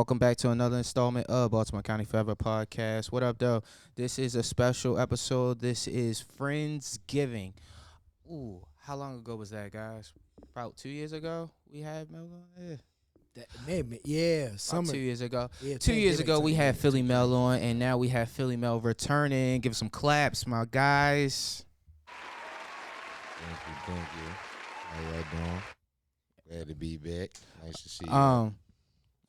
Welcome back to another installment of Baltimore County Forever podcast. What up, though? This is a special episode. This is Friendsgiving. Ooh, how long ago was that, guys? About 2 years ago we had Mel on? Yeah. Yeah, summer. 2 years ago. Yeah, 2 years ago we had Philly Mel. Mel on, and now we have Philly Mel returning. Give some claps, my guys. Thank you. How y'all doing? Glad to be back. Nice to see you.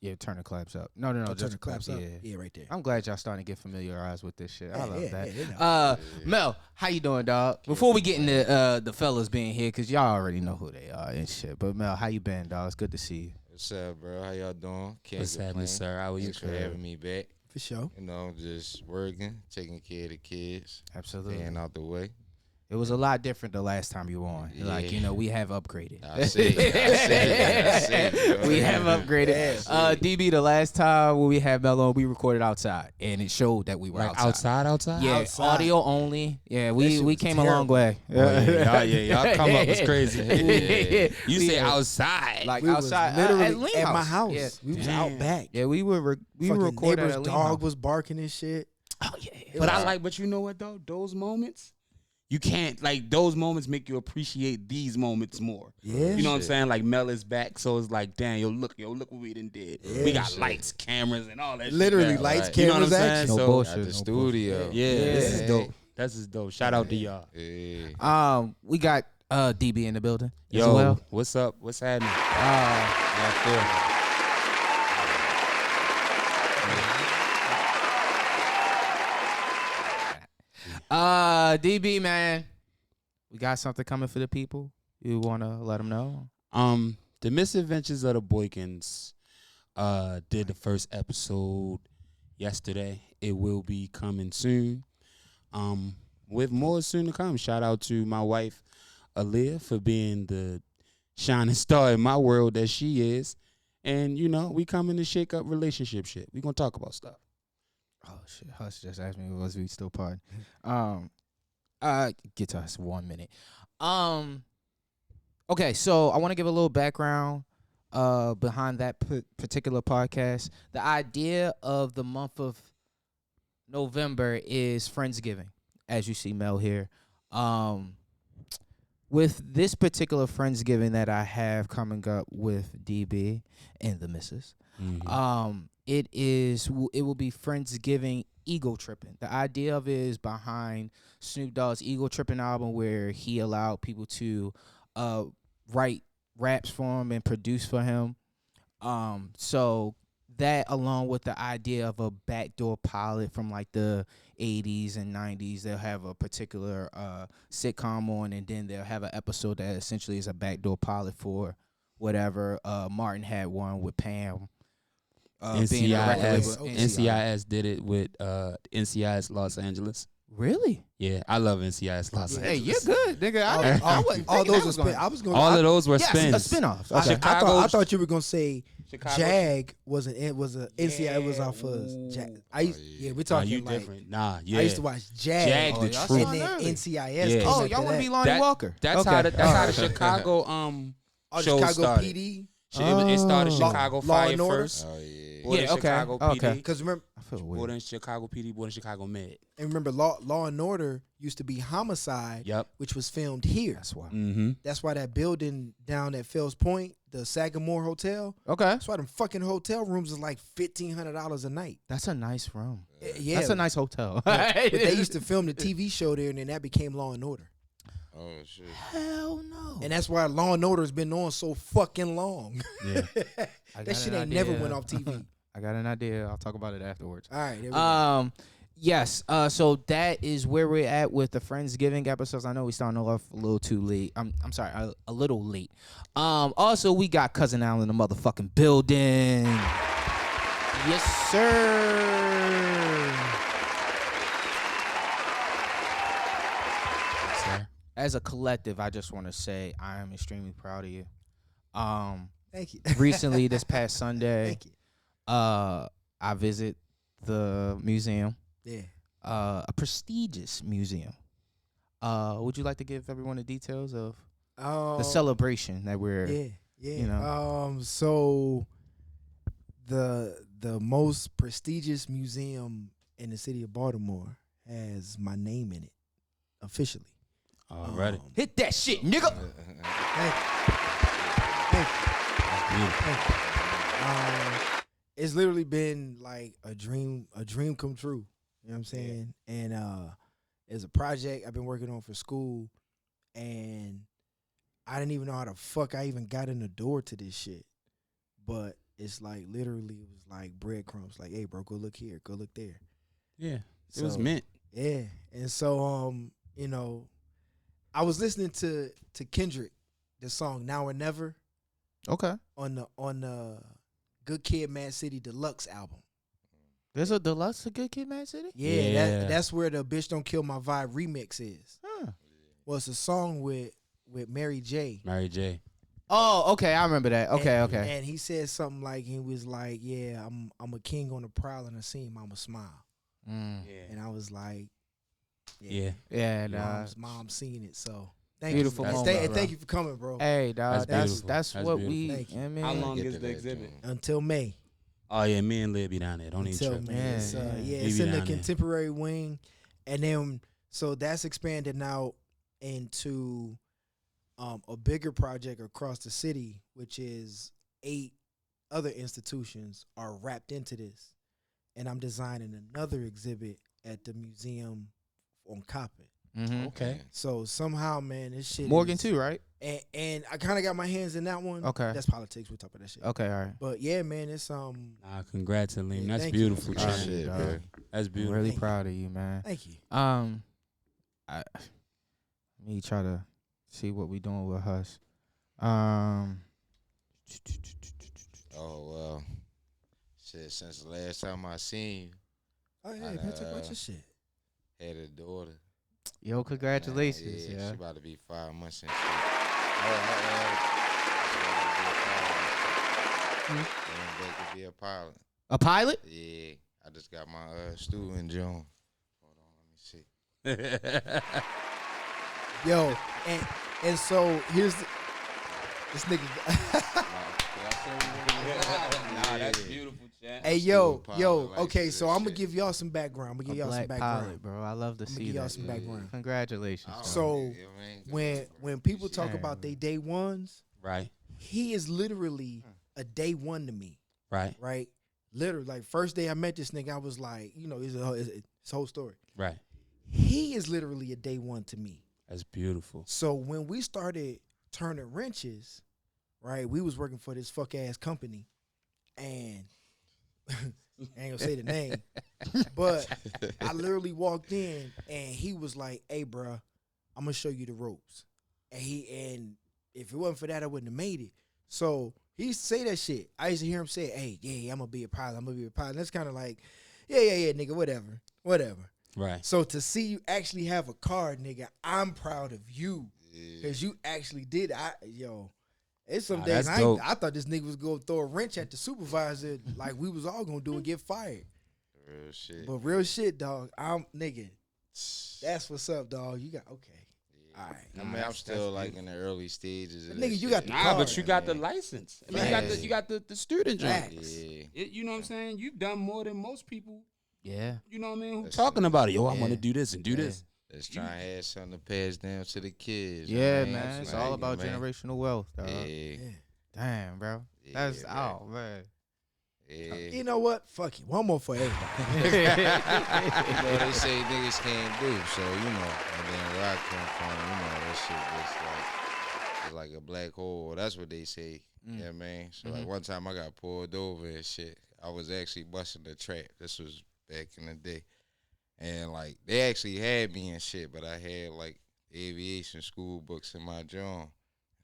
Yeah, turn the claps up. No, Turn just the claps up. Yeah. Yeah, right there. I'm glad y'all starting to get familiarized with this shit. I love that. Yeah. Mel, how you doing, dog? Before we get into the fellas being here, because y'all already know who they are and shit. But Mel, how you been, dog? It's good to see you. What's up, bro? How y'all doing? Can't What's happening, complain. sir? How are you? Thanks for having me back. For sure. You know, just working, taking care of the kids, Absolutely. staying out the way. It was a lot different the last time you were on. Like, Yeah. we have upgraded. I see it. We have upgraded. DB, the last time when we had Mel on, we recorded outside, and it showed that we were Like outside. outside? Yeah, Outside. audio only. Yeah, That we shit was came a long terrible. way. Y'all come up was crazy. You We- say outside. Like We outside, was literally at Lean my house. Yeah, We was Damn. out back. yeah we were Fucking recorded neighbor's at Lean dog House. was barking and shit. Oh yeah, But you know what though? Those moments, you can't those moments make you appreciate these moments more. Yeah. You know what I'm Shit. saying? Like Mel is back, so it's like, damn, look what we done did. Yeah, we got shit. lights, cameras, and all that. Literally shit now. lights, right. You know what I'm cameras, saying? action. No So, bullshit. At the no studio. Yeah, Yeah. this is Hey. dope. This is dope. Shout out to y'all. Yeah. We got DB in the building as Yo, well. what's up? What's happening? Uh, How DB, man, we got something coming for the people. You wanna let them know? I feel? The Misadventures of the Boykins did the first episode yesterday. It will be coming soon. With more soon to come. Shout out to my wife, Aaliyah, for being the shining star in my world that she is. And, we coming to shake up relationship shit. We gonna talk about stuff. Oh shit, Hush just asked me was we still pod. Get to us 1 minute. Okay, so I want to give a little background behind that particular podcast. The idea of the month of November is Friendsgiving, as you see Mel here. With this particular Friendsgiving that I have coming up with DB and the missus, it will be Friendsgiving Ego Tripping. The idea of it is behind Snoop Dogg's Ego Tripping album, where he allowed people to write raps for him and produce for him. So that, along with the idea of a backdoor pilot from like the 80s and 90s, they'll have a particular sitcom on, and then they'll have an episode that essentially is a backdoor pilot for whatever. Martin had one with Pam. Being a record NCIS, label- NCIS did it with NCIS Los Angeles. Really? Yeah, I love NCIS Los Hey, Angeles. you're good, nigga. I wasn't all thinking those that were was gonna- spin. I was going. All of those were Yes, spins. a spinoff. I, Okay. Chicago- I thought you were gonna say Chicago. Jag was a NCI was off us. Jag. We're talking you like different. Nah, yeah. I used to watch Jag, Jag, the y'all truth. and then early. NCIS. Yeah. came Oh, after y'all want to that. be Lonnie That- Walker? That's Okay. how the All right. Chicago Oh, show Chicago started. PD. It started Oh. Chicago Law Fire and Order? first. Oh, yeah. Brought in Yeah, okay. Chicago Okay. PD. Because remember, I feel Brought weird. in Chicago PD. Brought in Chicago Med. Law and Order used to be Homicide, Yep. which was filmed here. That's why. Mm-hmm. That's why that building down at Fells Point, the Sagamore Hotel, Okay. that's why them fucking hotel rooms is like $1,500 a night. That's a nice room. Yeah, That's a nice hotel. but they used to film the TV show there, and then that became Law and Order. Oh, shit. Hell no. And that's why Law and Order has been on so fucking long. Yeah. I got That shit an ain't never idea. went off TV. I got an idea. I'll talk about it afterwards. All right, there we go. Yes. So that is where we're at with the Friendsgiving episodes. I know we starting off a little too late. I'm sorry, a little late. Also we got Cousin Al in the motherfucking building. Yes, sir. Sir. As a collective, I just want to say I am extremely proud of you. Thank you. Recently, this past Sunday, Thank you. I visit the museum, Yeah. a prestigious museum. Would you like to give everyone the details of the celebration that we're? Yeah, yeah. you know. So the most prestigious museum in the city of Baltimore has my name in it officially. Alrighty. Hit that shit, nigga. Thank you. Thank you. It's literally been like a dream come true. You know what I'm saying? And it's a project I've been working on for school, and I didn't even know how the fuck I even got in the door to this shit. But it's like literally it was like breadcrumbs. Like, hey, bro, go look here, go look there. Yeah, it was meant. Yeah, and so you know, I was listening to Kendrick, the song "Now or Never" Okay. on the Good Kid, Mad City Deluxe album. There's a deluxe of Good Kid, Mad City? Yeah, Yeah. that's where the "Bitch Don't Kill My Vibe" remix is. Huh. Well, it's a song with Mary J. Mary J. Oh, okay. I remember that. Okay, and, okay. And he said something like, he was like, "Yeah, I'm a king on the prowl, and I see mama smile." Mm. And I was like, Yeah. Yeah, dog. Mom's seeing it. So thank Beautiful you, man. moment, And bro. thank you for coming, bro. Hey, dog. That's That's beautiful. that's That's what beautiful. we. Thank you. I mean, How long Get is to the that exhibit? joint. Until May. Oh yeah, me and Lil be down there. Don't Until even trip. May. Yeah, It's, yeah. it's Maybe in the down there. contemporary wing, and then so that's expanded out into a bigger project across the city, which is 8 other institutions are wrapped into this, and I'm designing another exhibit at the museum on Coppin. mhm. Okay. So somehow, man, this shit Morgan is, too, right? and I kind of got my hands in that one. Okay. That's politics. We'll talk about that shit. Okay, all right. But yeah, man, it's Nah, congrats, Aleem. Yeah, That's thank you. beautiful. Appreciate Chad. Shit, dog. bro. That's I'm beautiful. really Thank you. proud of you, man. thank you. Let me try to see what we doing with Hush. Oh well, shit. Since the last time I seen Oh yeah, I, man, talk about your shit. you, had a daughter. Yo, congratulations, Yeah, yeah. she about to be 5 months and shit. They could be a pilot. A pilot? Yeah, I just got my student John. Hold on, let me see. Yo, and so here's this nigga. Nah, that's beautiful, Chad. Hey, yo, Student yo. pilot, Okay, like so that I'm gonna shit. give y'all some background. I'm gonna A give y'all some black background. pilot, bro. I love to I'ma see give y'all that. some background. Congratulations. I dog. So, don't know, man. When people talk Damn. about they day ones, Right. he is literally a day one to me, Right. right? Literally, like first day I met this nigga, I was like, you know, it's his whole story. Right. He is literally a day one to me. That's beautiful. So when we started turning wrenches, right, we was working for this fuck ass company, and I ain't gonna say the name, but I literally walked in and he was like, "Hey, bruh, I'm gonna show you the ropes," and if it wasn't for that, I wouldn't have made it. So he used to say that shit. I used to hear him say, "Hey, yeah, I'm gonna be a pilot. I'm gonna be a pilot." And that's kind of like, yeah, nigga, whatever. Right. So to see you actually have a car, nigga, I'm proud of you. Yeah. Cause you actually did. It's some Nah, days that's dope. I thought this nigga was gonna throw a wrench at the supervisor like we was all gonna do and get fired. Real shit. But real shit, dog. I'm nigga. That's what's up, dog. You got okay. All right. I mean, I'm still like in the early stages of Nigga, that you shit. got the Nah, car, but you got the man. license. I mean, you got the student joint. Facts. Yeah. You know what I'm saying? You've done more than most people. Yeah. You know what I mean? Who That's talking true. about it? Yo, I Yeah. want to do this and do Yeah. this. Let's try and have something to pass down to the kids. Yeah, man. man. It's Like, all about man. generational wealth, dog. Yeah. Yeah. Damn, bro. That's man. oh man. Yeah. You know what? Fuck it. One more for everybody. You know, they say niggas can't do, so you know. And then where I come from, you know, that shit it's like a black hole. That's what they say. Yeah, man. So like one time I got pulled over and shit. I was actually busting the trap. This was back in the day, and like they actually had me and shit, but I had like aviation school books in my joint.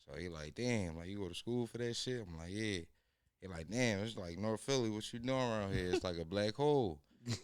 So he like, damn, like you go to school for that shit? I'm like, yeah. He like, damn, it's like North Philly. What you doing around here? It's like a black hole.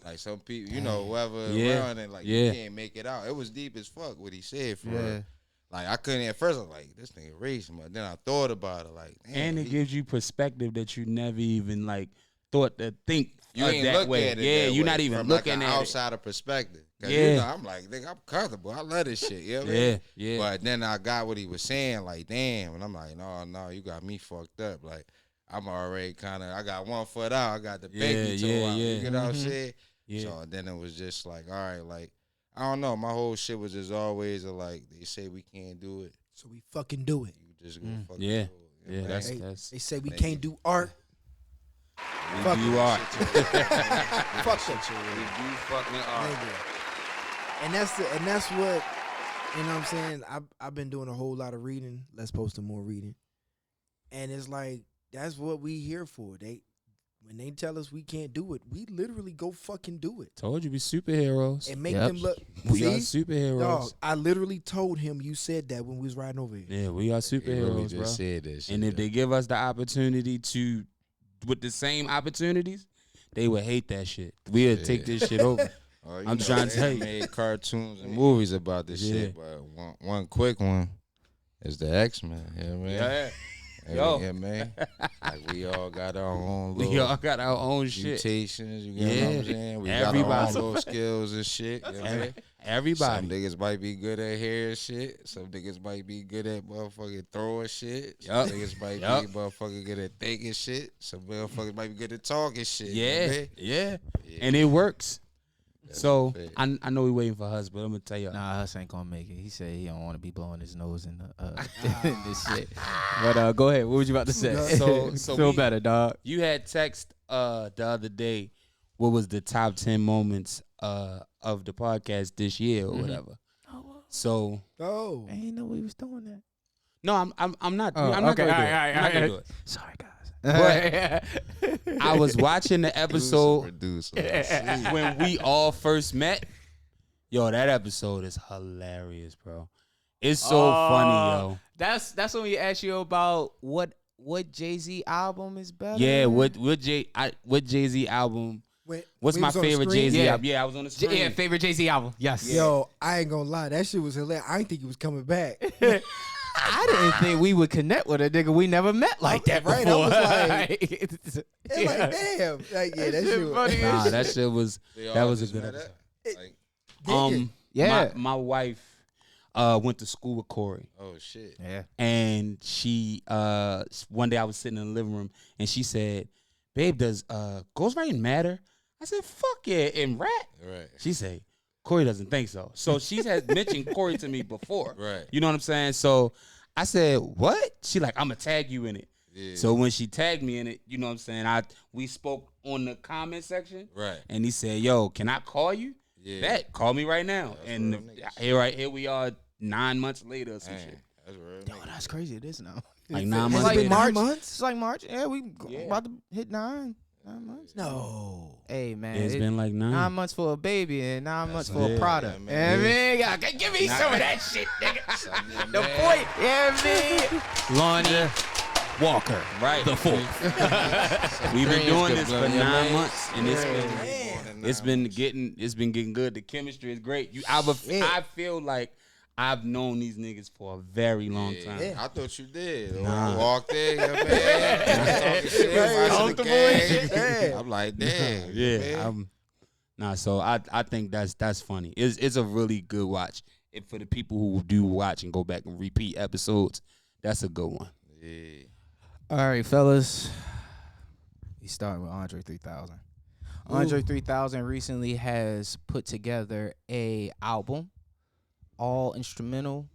Like some people, you know, whoever Yeah. around it, like Yeah. you can't make it out. It was deep as fuck what he said for Yeah. real. Like I couldn't at first. I was like, this nigga racing, but then I thought about it. Like, damn, And it he- gives you perspective that you never even like thought to think you of ain't that look way. at it. Yeah, that you're way, not even from looking like an at outsider perspective. 'Cause Yeah. you know, I'm like, nigga, I'm comfortable. I love this shit. You know what I it. mean? Yeah, yeah. But then I got what he was saying, like, damn, and I'm like, no, you got me fucked up. Like, I'm already kind of, I got one foot out. I got the Yeah, pinky toe yeah, out. yeah. You get what I'm saying? Yeah. So then it was just like, all right, like, I don't know. My whole shit was just always like, they say we can't do it. So we fucking do it. You just go fucking Yeah. do it. You know Yeah, what I mean? that's They say we Thank can't you. do art. we Fuck do it. art. Fuck that. We do fucking art. Nigga. And that's what, you know what I'm saying? I've been doing a whole lot of reading. Let's post more reading. And it's like, that's what we here for. When they tell us we can't do it, we literally go fucking do it. Told you we superheroes. And make Yep. them look. We are See? superheroes. Dog, I literally told him you said that when we was riding over here. Yeah, we are He really superheroes, just bro. said that shit. And if they give us the opportunity to, with the same opportunities, they would hate that shit. We'll take this shit over. Oh, I'm trying to they tell you. made cartoons and movies about this Yeah. shit, but one quick one is the X-Men. Yeah, man. Yo. Yeah, man. Like we all got our own little We all got our own shit. mutations. You get what Yeah. I'm saying? We got our Everybody. own little skills and shit. You know what I mean? Everybody. Some niggas might be good at hair and shit. Some niggas might be good at motherfucking throwing shit. Some Yup. niggas might Yup. be motherfucking good at thinking shit. Some motherfuckers might be good at talking shit. You know Yeah, what I mean? yeah. Yeah. And it works. That's So a fact. I know we waiting for Hus, but I'm gonna tell you. Nah, Huss ain't gonna make it. He said he don't want to be blowing his nose in the this shit. But go ahead. What was you about to say? So feel we- better, dog. You had text the other day. What was the top 10 moments of the podcast this year or whatever? So Oh. I ain't know we was doing that. no, I'm not. Oh, I'm not okay, gonna do all it. right, I'm not gonna all do right. it. Sorry, guys. But I was watching the episode Producer. when we all first met. Yo, that episode is hilarious, bro. It's so funny, yo. That's when we asked you about what Jay-Z album is better. Yeah, what Jay-Z album? What's We my was on the favorite screen? Jay-Z Yeah. album? Yeah, I was on the screen. Yeah, favorite Jay-Z album. Yes. Yo, I ain't gonna lie, that shit was hilarious. I didn't think he was coming back. I didn't think we would connect with a nigga we never met like that Right, I before. was like- It's Like, damn. Like, yeah, that shit was funny. Nah, that shit was They all that was a just good met episode. up? Like, Yeah. My wife went to school with Corey, oh shit. Yeah. and she one day I was sitting in the living room and she said, "Babe, does ghostwriting matter?" I said, "Fuck yeah, in rap." Right. She said, "Corey doesn't think so." So she has mentioned Corey to me before. Right. You know what I'm saying? So I said, "What?" She like, "I'm gonna tag you in it." Yeah. So when she tagged me in it, you know what I'm saying? We spoke on the comment section. Right. And he said, "Yo, can I call you?" Yeah. Bet, call me right now. That's And real niggas. here we are 9 months later or some Dang, shit. that's real. Yo, nigga. that's crazy. It is now. Like 9 Has months it like been later. March? 9 months? It's like March. Yeah, we Yeah. about to hit 9 months. No. Hey man, It's been like 9. 9 months for a baby and 9 months for Yeah. a product. Yeah, Yeah, man. man. Yeah, give me some of that shit, nigga. Something, The man. point. Yeah, man. Lonnie Walker. Right. The fourth. We've been Dreams doing could this blow for your 9 mind. months, and it's been Man. it's been getting good. The chemistry is great. I feel like I've known these niggas for a very long time. Yeah. I thought you did. When Nah. I walked in, yeah, man. Talking shit, watching the Comfortable and game. shit. I'm like, damn. Yeah, man. so I think that's funny. It's a really good watch. And for the people who do watch and go back and repeat episodes, that's a good one. Yeah. All right, fellas. We starting with Andre 3000. Andre 3000 recently has put together a album, all instrumental.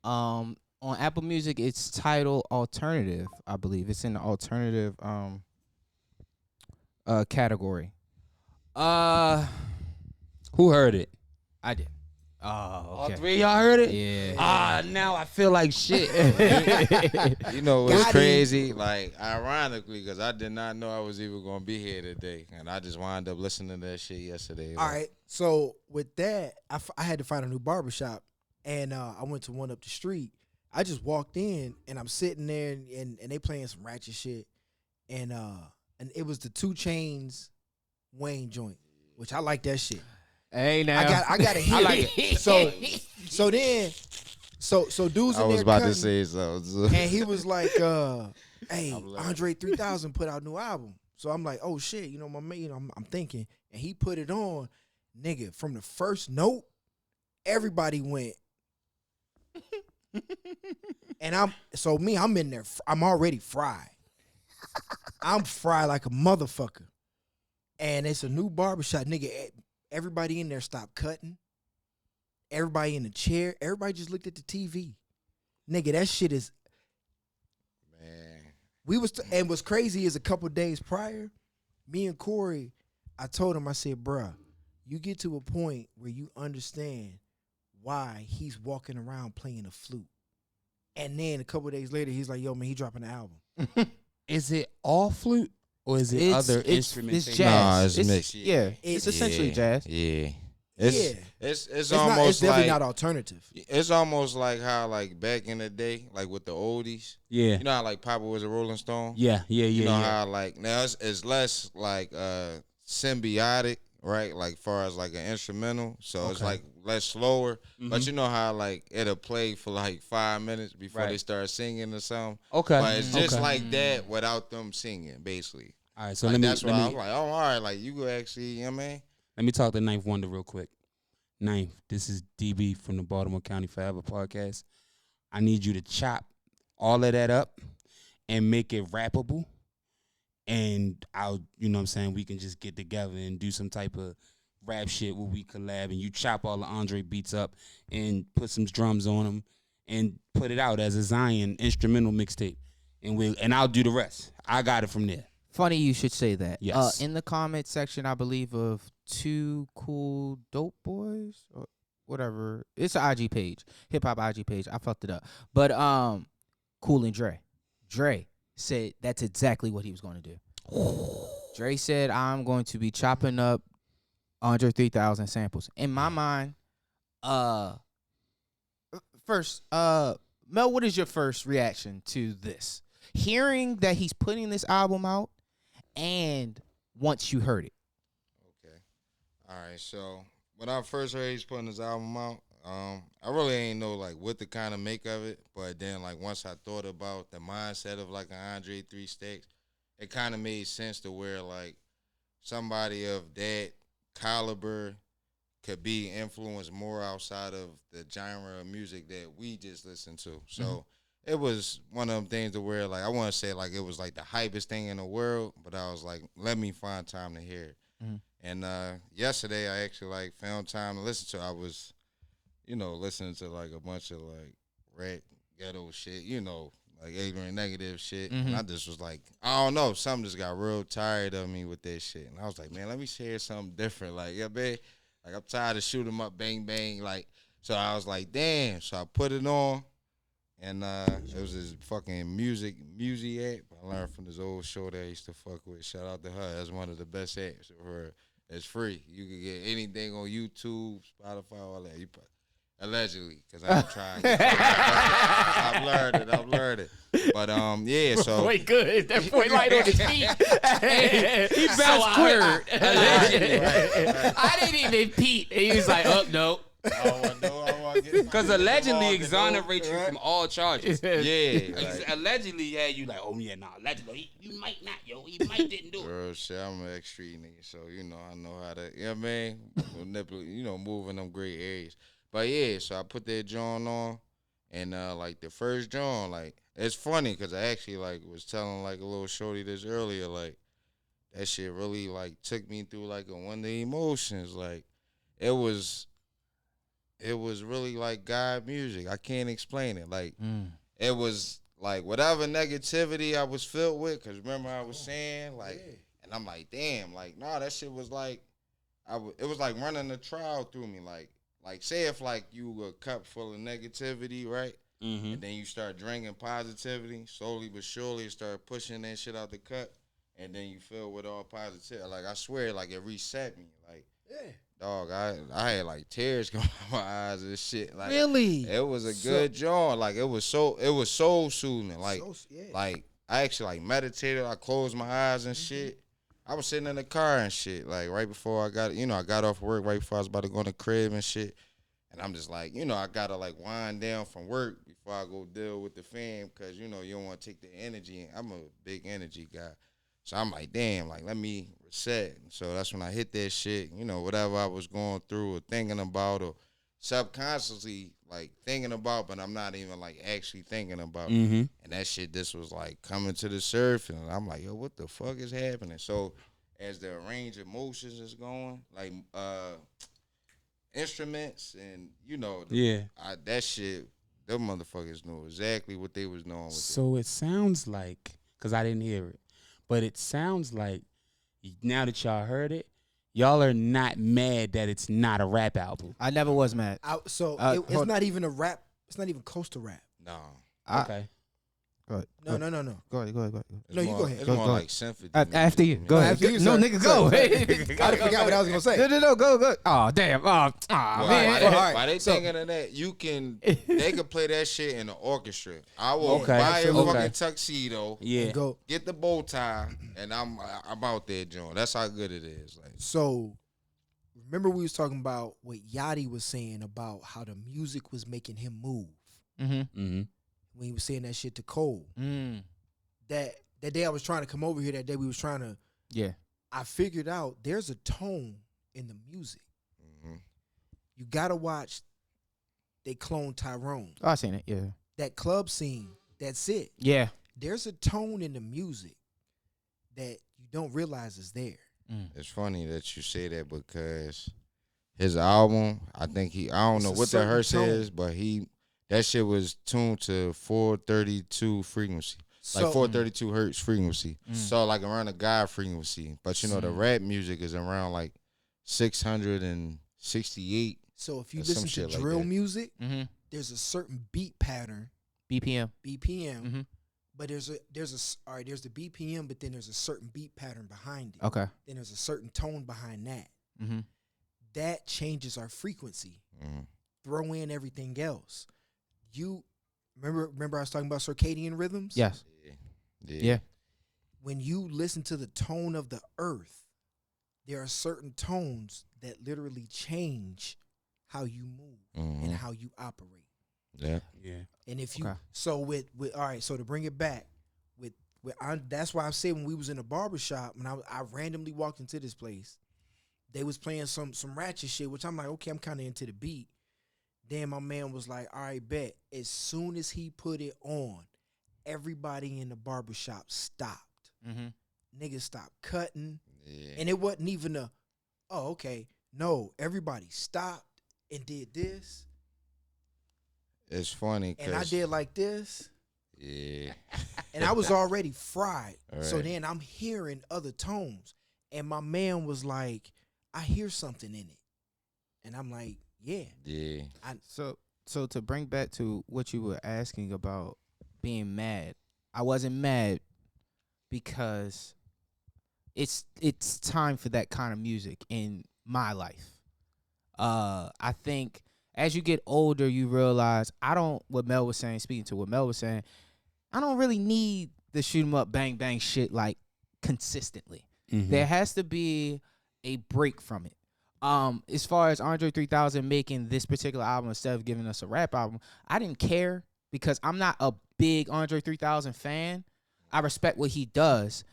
On Apple Music, it's titled Alternative, I believe. It's in the alternative category. Who heard it? I did. Oh, All okay. 3 of y'all heard it? Yeah. Now I feel like shit. You know what's Got him. crazy? Like, ironically, because I did not know I was even going to be here today. And I just wound up listening to that shit yesterday. All right. So with that, I had to find a new barbershop, and I went to one up the street. I just walked in, and I'm sitting there, and they playing some ratchet shit, and it was the 2 Chainz Wayne joint, which I like that shit. Hey, now. I got to hear I like it. So then, dudes I in was there about to cutting, say something. and he was like, "Hey, I'm laughing. Andre 3000 put out a new album." So I'm like, "Oh shit," my man. I'm thinking, and he put it on, nigga. From the first note, everybody went, and I'm in there. I'm already fried. I'm fried like a motherfucker. And it's a new barbershop, nigga. Everybody in there stopped cutting. Everybody in the chair. Everybody just looked at the TV. Nigga, that shit is. Man. And what's crazy is a couple days prior, me and Corey, I told him, I said, bruh, you get to a point where you understand why he's walking around playing a flute. And then a couple days later, he's like, yo, man, he dropping an album. Is it all flute or is it other instruments? It's jazz. Nah, it's mixed. Yeah, it's essentially jazz. Yeah. Yeah. It's it's almost definitely like not alternative. it's almost like how like back in the day, like with the oldies. Yeah. You know how like Papa was a Rolling Stone? Yeah. You know how like now it's less like symbiotic, right? Like far as like an instrumental. So it's like less slower. But you know how like it'll play for like 5 minutes before they start singing or something. Okay. But it's just like that without them singing, basically. All right, so Like, let me that's why I was like, oh, all right, like you could actually, you know what I mean? let me talk to Ninth Wonder real quick. Ninth, this is DB from the Baltimore County Forever podcast. I need you to chop all of that up and make it rappable. And I'll, you know what I'm saying, we can just get together and do some type of rap shit where we collab and you chop all the Andre beats up and put some drums on them and put it out as a Zion instrumental mixtape. And I'll do the rest. I got it from there. Funny you should say that. Yes. In the comment section, I believe of Two Cool Dope Boys or whatever. It's an IG page, hip hop IG page. I fucked it up, but Cool and Dre said that's exactly what he was going to do. Dre said, "I'm going to be chopping up Andre 3000 samples." In my mind, first, Mel, what is your first reaction to this? Hearing that he's putting this album out, and once you heard it. Okay. All right. So when I first heard he's putting his album out, I really ain't know like what to kind of make of it. But then like once I thought about the mindset of like an Andre 3 Stacks, it kind of made sense to where like somebody of that caliber could be influenced more outside of the genre of music that we just listen to. So it was one of them things to where like I want to say like it was like the hypest thing in the world, but I was like, let me find time to hear it. And yesterday I actually like found time to listen to it. I was, you know, listening to like a bunch of like rap ghetto shit, you know, like ignorant negative shit. And I just was like, I don't know, something just got real tired of me with that shit. And I was like, man, let me share something different. Like, yeah, babe, like I'm tired of shooting 'em up, bang, bang. Like, so I was like, damn. So I put it on. And it was this fucking music app. I learned from this old show that I used to fuck with. Shout out to her. That's one of the best apps for it's free. You can get anything on YouTube, Spotify, all that. Allegedly, because I'm trying. I've learned it. But yeah, so Wait, good. That boy light on his feet. He bounced quick. I didn't even peep. He was like, oh no. Because allegedly exonerate you from all charges. Yeah. Allegedly had you like, oh yeah, nah, allegedly you might not, yo. He might didn't do it. Girl, shit, I'm an X-Street nigga, so you know I know how to, you know what I mean? You know, move in them gray areas. But yeah, so I put that joint on, and like the first joint, like it's funny because I actually like was telling like a little shorty this earlier, like that shit really like took me through like a one day emotions. Like it was really like God music. I can't explain it. Like it was like whatever negativity I was filled with. Cause remember I was saying like, and I'm like, damn, like nah, that shit was like, it was like running a trial through me. Like say if like you were a cup full of negativity, right? And then you start drinking positivity, slowly but surely you start pushing that shit out the cup, and then you fill with all positivity. Like I swear, like it reset me. Like dog, I had like tears coming out my eyes and shit. Like Really? it was a good joint. Like it was soul soothing. Like like I actually like meditated. I closed my eyes and shit. I was sitting in the car and shit, like right before I got off work right before I was about to go in the crib and shit. And I'm just like, I gotta like wind down from work before I go deal with the fam, cause you don't want to take the energy. I'm a big energy guy, so I'm like, damn, like let me reset. And so that's when I hit that shit. Whatever I was going through or thinking about or subconsciously like thinking about, but I'm not even like actually thinking about. Mm-hmm. And that shit, this was like coming to the surface, and I'm like, yo, what the fuck is happening? So as the range of motions is going, like instruments and Yeah. that shit, them motherfuckers knew exactly what they was doing with it. So it sounds like, because I didn't hear it, but it sounds like now that y'all heard it, y'all are not mad that it's not a rap album. I never was mad. It's hold- not even a rap. It's not even close to rap. No. Okay. Go ahead. No. Go ahead. It's No, you more, go ahead. It's Go- more go like symphony. After you. Go No, ahead. after you, No, sir. nigga, go. I forgot what I was gonna say. No, go. Oh, damn. Oh, Why, man. why they thinking of that? They can play that shit in the orchestra. I will Okay. buy a Okay. fucking tuxedo, Yeah. And go. get the bow tie, and I'm out there, John. That's how good it is. Like, So, remember we was talking about what Yachty was saying about how the music was making him move Mm-hmm. Mm-hmm. when he was saying that shit to Cole. Mm. That day I was trying to come over here. That day we was trying to. Yeah. I figured out there's a tone in the music. mhm. You gotta watch. They clone Tyrone. Oh, I seen it. Yeah. That club scene. That's it. Yeah. There's a tone in the music that you don't realize is there. It's funny that you say that because his album, I think I don't It's know a what the certain hearse tone. is, but that shit was tuned to 432 frequency. Like So 432 hertz frequency. Mm. So like around the God frequency. But the rap music is around like 668. So if you Or some listen to shit like drill that. music, Mm-hmm. there's a certain beat pattern, BPM. BPM, Mhm. but there's the BPM, but then there's a certain beat pattern behind it. Okay. Then there's a certain tone behind that. Mm-hmm. That changes our frequency. Mhm. Throw in everything else. You remember I was talking about circadian rhythms? Yes. Yeah. When you listen to the tone of the earth, there are certain tones that literally change how you move and Mhm. how you operate. Yeah. Yeah. And if you Okay. so with all right, so to bring it back that's why I said when we was in a barbershop, when I randomly walked into this place, they was playing some ratchet shit, which I'm like, okay, I'm kind of into the beat. Then my man was like, all right, bet. As soon as he put it on, everybody in the barbershop stopped. Mm-hmm. Niggas stopped cutting. Yeah. And it wasn't even okay. No, everybody stopped and did this. It's funny And I because did like this. yeah. And I was already fried. So Right. then I'm hearing other tones. And my man was like, I hear something in it. And I'm like, yeah. Yeah. So to bring back to what you were asking about being mad, I wasn't mad because it's time for that kind of music in my life. I think as you get older, you realize what Mel was saying, speaking to what Mel was saying, I don't really need the shoot 'em up, bang, bang shit like consistently. Mm-hmm. There has to be a break from it. As far as Andre 3000 making this particular album instead of giving us a rap album, I didn't care because I'm not a big Andre 3000 fan. I respect what he does,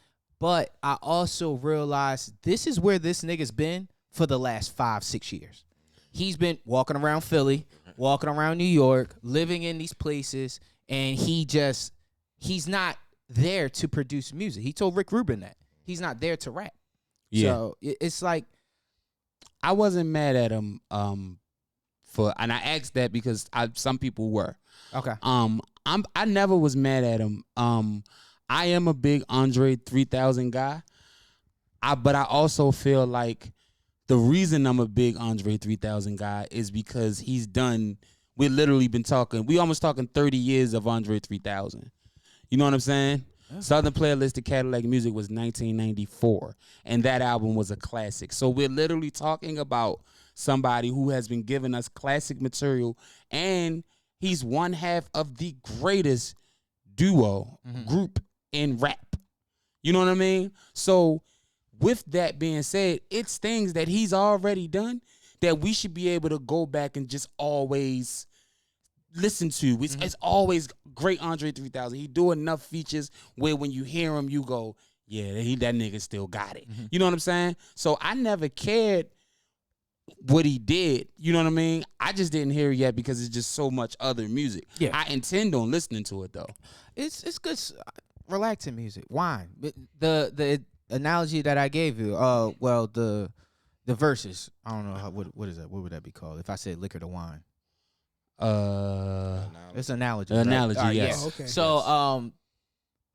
but I also realized this is where this nigga's been for the last 5-6 years. He's been walking around Philly, walking around New York, living in these places, and he's not there to produce music. He told Rick Rubin that. He's not there to rap. Yeah. So it's like, I wasn't mad at him and I asked that because some people were. okay. I never was mad at him. I am a big Andre 3000 guy. But I also feel like the reason I'm a big Andre 3000 guy is because we've literally been talking, we almost talking 30 years of Andre 3000. You know what I'm saying? Yeah. Southern Playlist of Cadillac Music was 1994, and that album was a classic. So we're literally talking about somebody who has been giving us classic material, and he's one half of the greatest duo group in rap. You know what I mean? So with that being said, it's things that he's already done that we should be able to go back and just always listen to. It's always great Andre 3000. He do enough features where when you hear him, you go, yeah, that nigga still got it. You know what I'm saying? So I never cared what he did. You know what I mean? I just didn't hear it yet because it's just so much other music. Yeah. I intend on listening to it though. It's good, relaxing music. Wine. But the analogy that I gave you. Well, the verses. I don't know what is that. What would that be called? If I said liquor to wine. It's an analogy. An right? analogy, All right, yes. yeah. Oh, okay. So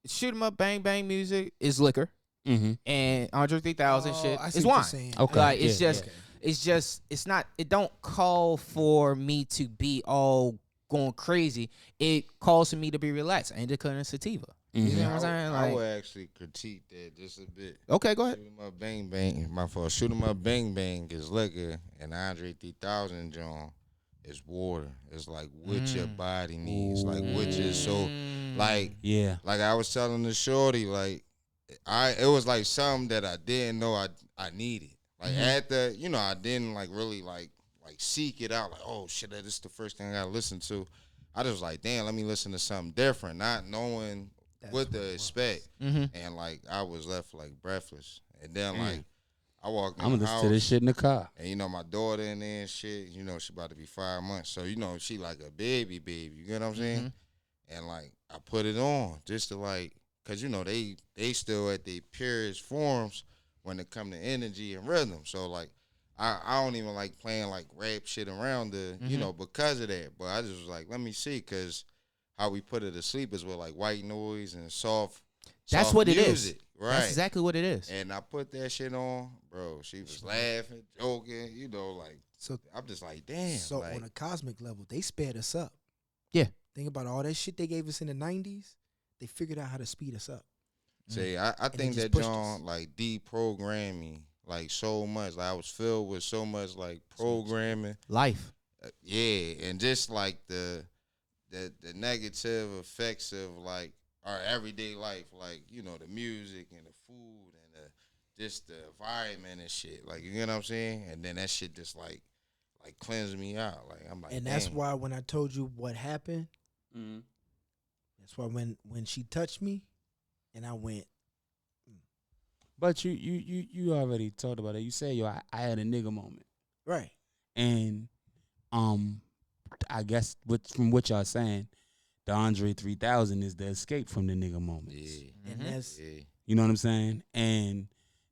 shoot 'em up, bang bang music is liquor, Mm-hmm. and Andre 3000 shit I see is what you're wine. saying. Okay. Like Yeah, it's just. okay. It's just, it's not, it don't call for me to be all going crazy. It calls for me to be relaxed. Indica and sativa. You Mm-hmm. know what I'm saying? I Like, would actually critique that just a bit. okay, go ahead. Shoot 'em up, bang bang. My fault. Shoot 'em up, bang bang is liquor, and Andre 3000 John is water. It's like what your body needs, like what your soul, like Yeah. I was telling the shorty, like it was like something that I didn't know I needed. Like after, I didn't like really like seek it out. Like, oh shit, this is the first thing I gotta listen to. I just was like, damn, let me listen to something different, not knowing what to expect. And like I was left like breathless. And then like I walked in I'm the gonna listen house, to this shit in the car. and my daughter in there and shit, she about to be 5 months. So, she like a baby. You get what I'm saying? And like I put it on just to like, cause they still at their purest forms when it come to energy and rhythm. So like I don't even like playing like rap shit around the, because of that. But I just was like, let me see, cause how we put it to sleep is with like white noise and soft. That's soft what it is. music, right? That's exactly what it is. And I put that shit on, bro. She was laughing, joking, like. So I'm just like, damn. So like, on a cosmic level, they sped us up. Yeah. Think about all that shit they gave us in the 90s. They figured out how to speed us up. see, I think just that pushed John us. like deprogrammed me like so much. Like I was filled with so much like programming. Life. Yeah, and just like the negative effects of like our everyday life, like the music and the food and just the environment and shit. Like you know what I'm saying? And then that shit just like cleanse me out. Like I'm like, And that's damn. why when I told you what happened, that's why when she touched me, and I went, But you already talked about it. You said, yo, I had a nigga moment. right. And I guess from what y'all saying, the Andre 3000 is the escape from the nigga moments. Yeah, And that's yeah. You know what I'm saying? And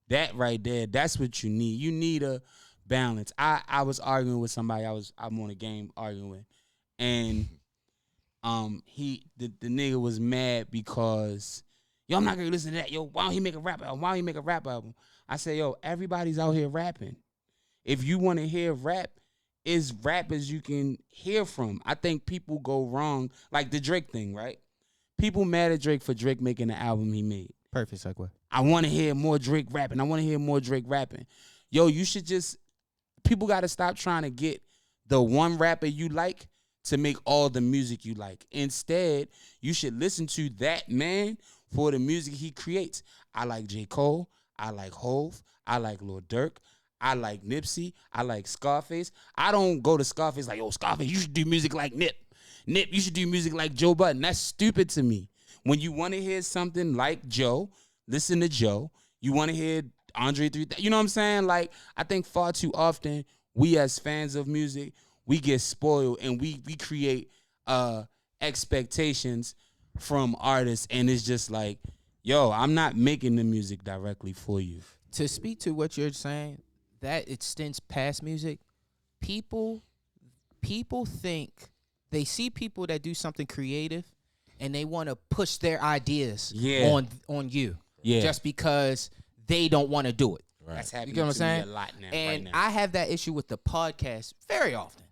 that right there, that's what you need. You need a balance. I was arguing with somebody I'm on a game arguing with. And the nigga was mad because, yo, I'm not gonna listen to that. Yo, why don't he make a rap album? Why don't he make a rap album? I say, yo, everybody's out here rapping. If you want to hear rap, is rappers you can hear from. I think people go wrong, like the Drake thing, right? People mad at Drake for Drake making the album he made. Perfect segue. I want to hear more Drake rapping. I want to hear more Drake rapping. Yo, you should people got to stop trying to get the one rapper you like to make all the music you like. Instead, you should listen to that man for the music he creates. I like J. Cole. I like Hove. I like Lil Durk. I like Nipsey. I like Scarface. I don't go to Scarface like, yo, Scarface, you should do music like Nip. Nip, you should do music like Joe Budden. That's stupid to me. When you want to hear something like Joe, listen to Joe. You want to hear Andre 3000. You know what I'm saying? Like, I think far too often, we as fans of music, we get spoiled and we create expectations from artists. And it's just like, yo, I'm not making the music directly for you. To speak to what you're saying, that extends past music. People think they see people that do something creative and they want to push their ideas on you. Yeah. Just because they don't want to do it. That's You happening get what I'm to me saying? a lot now. And right now. I have that issue with the podcast very often.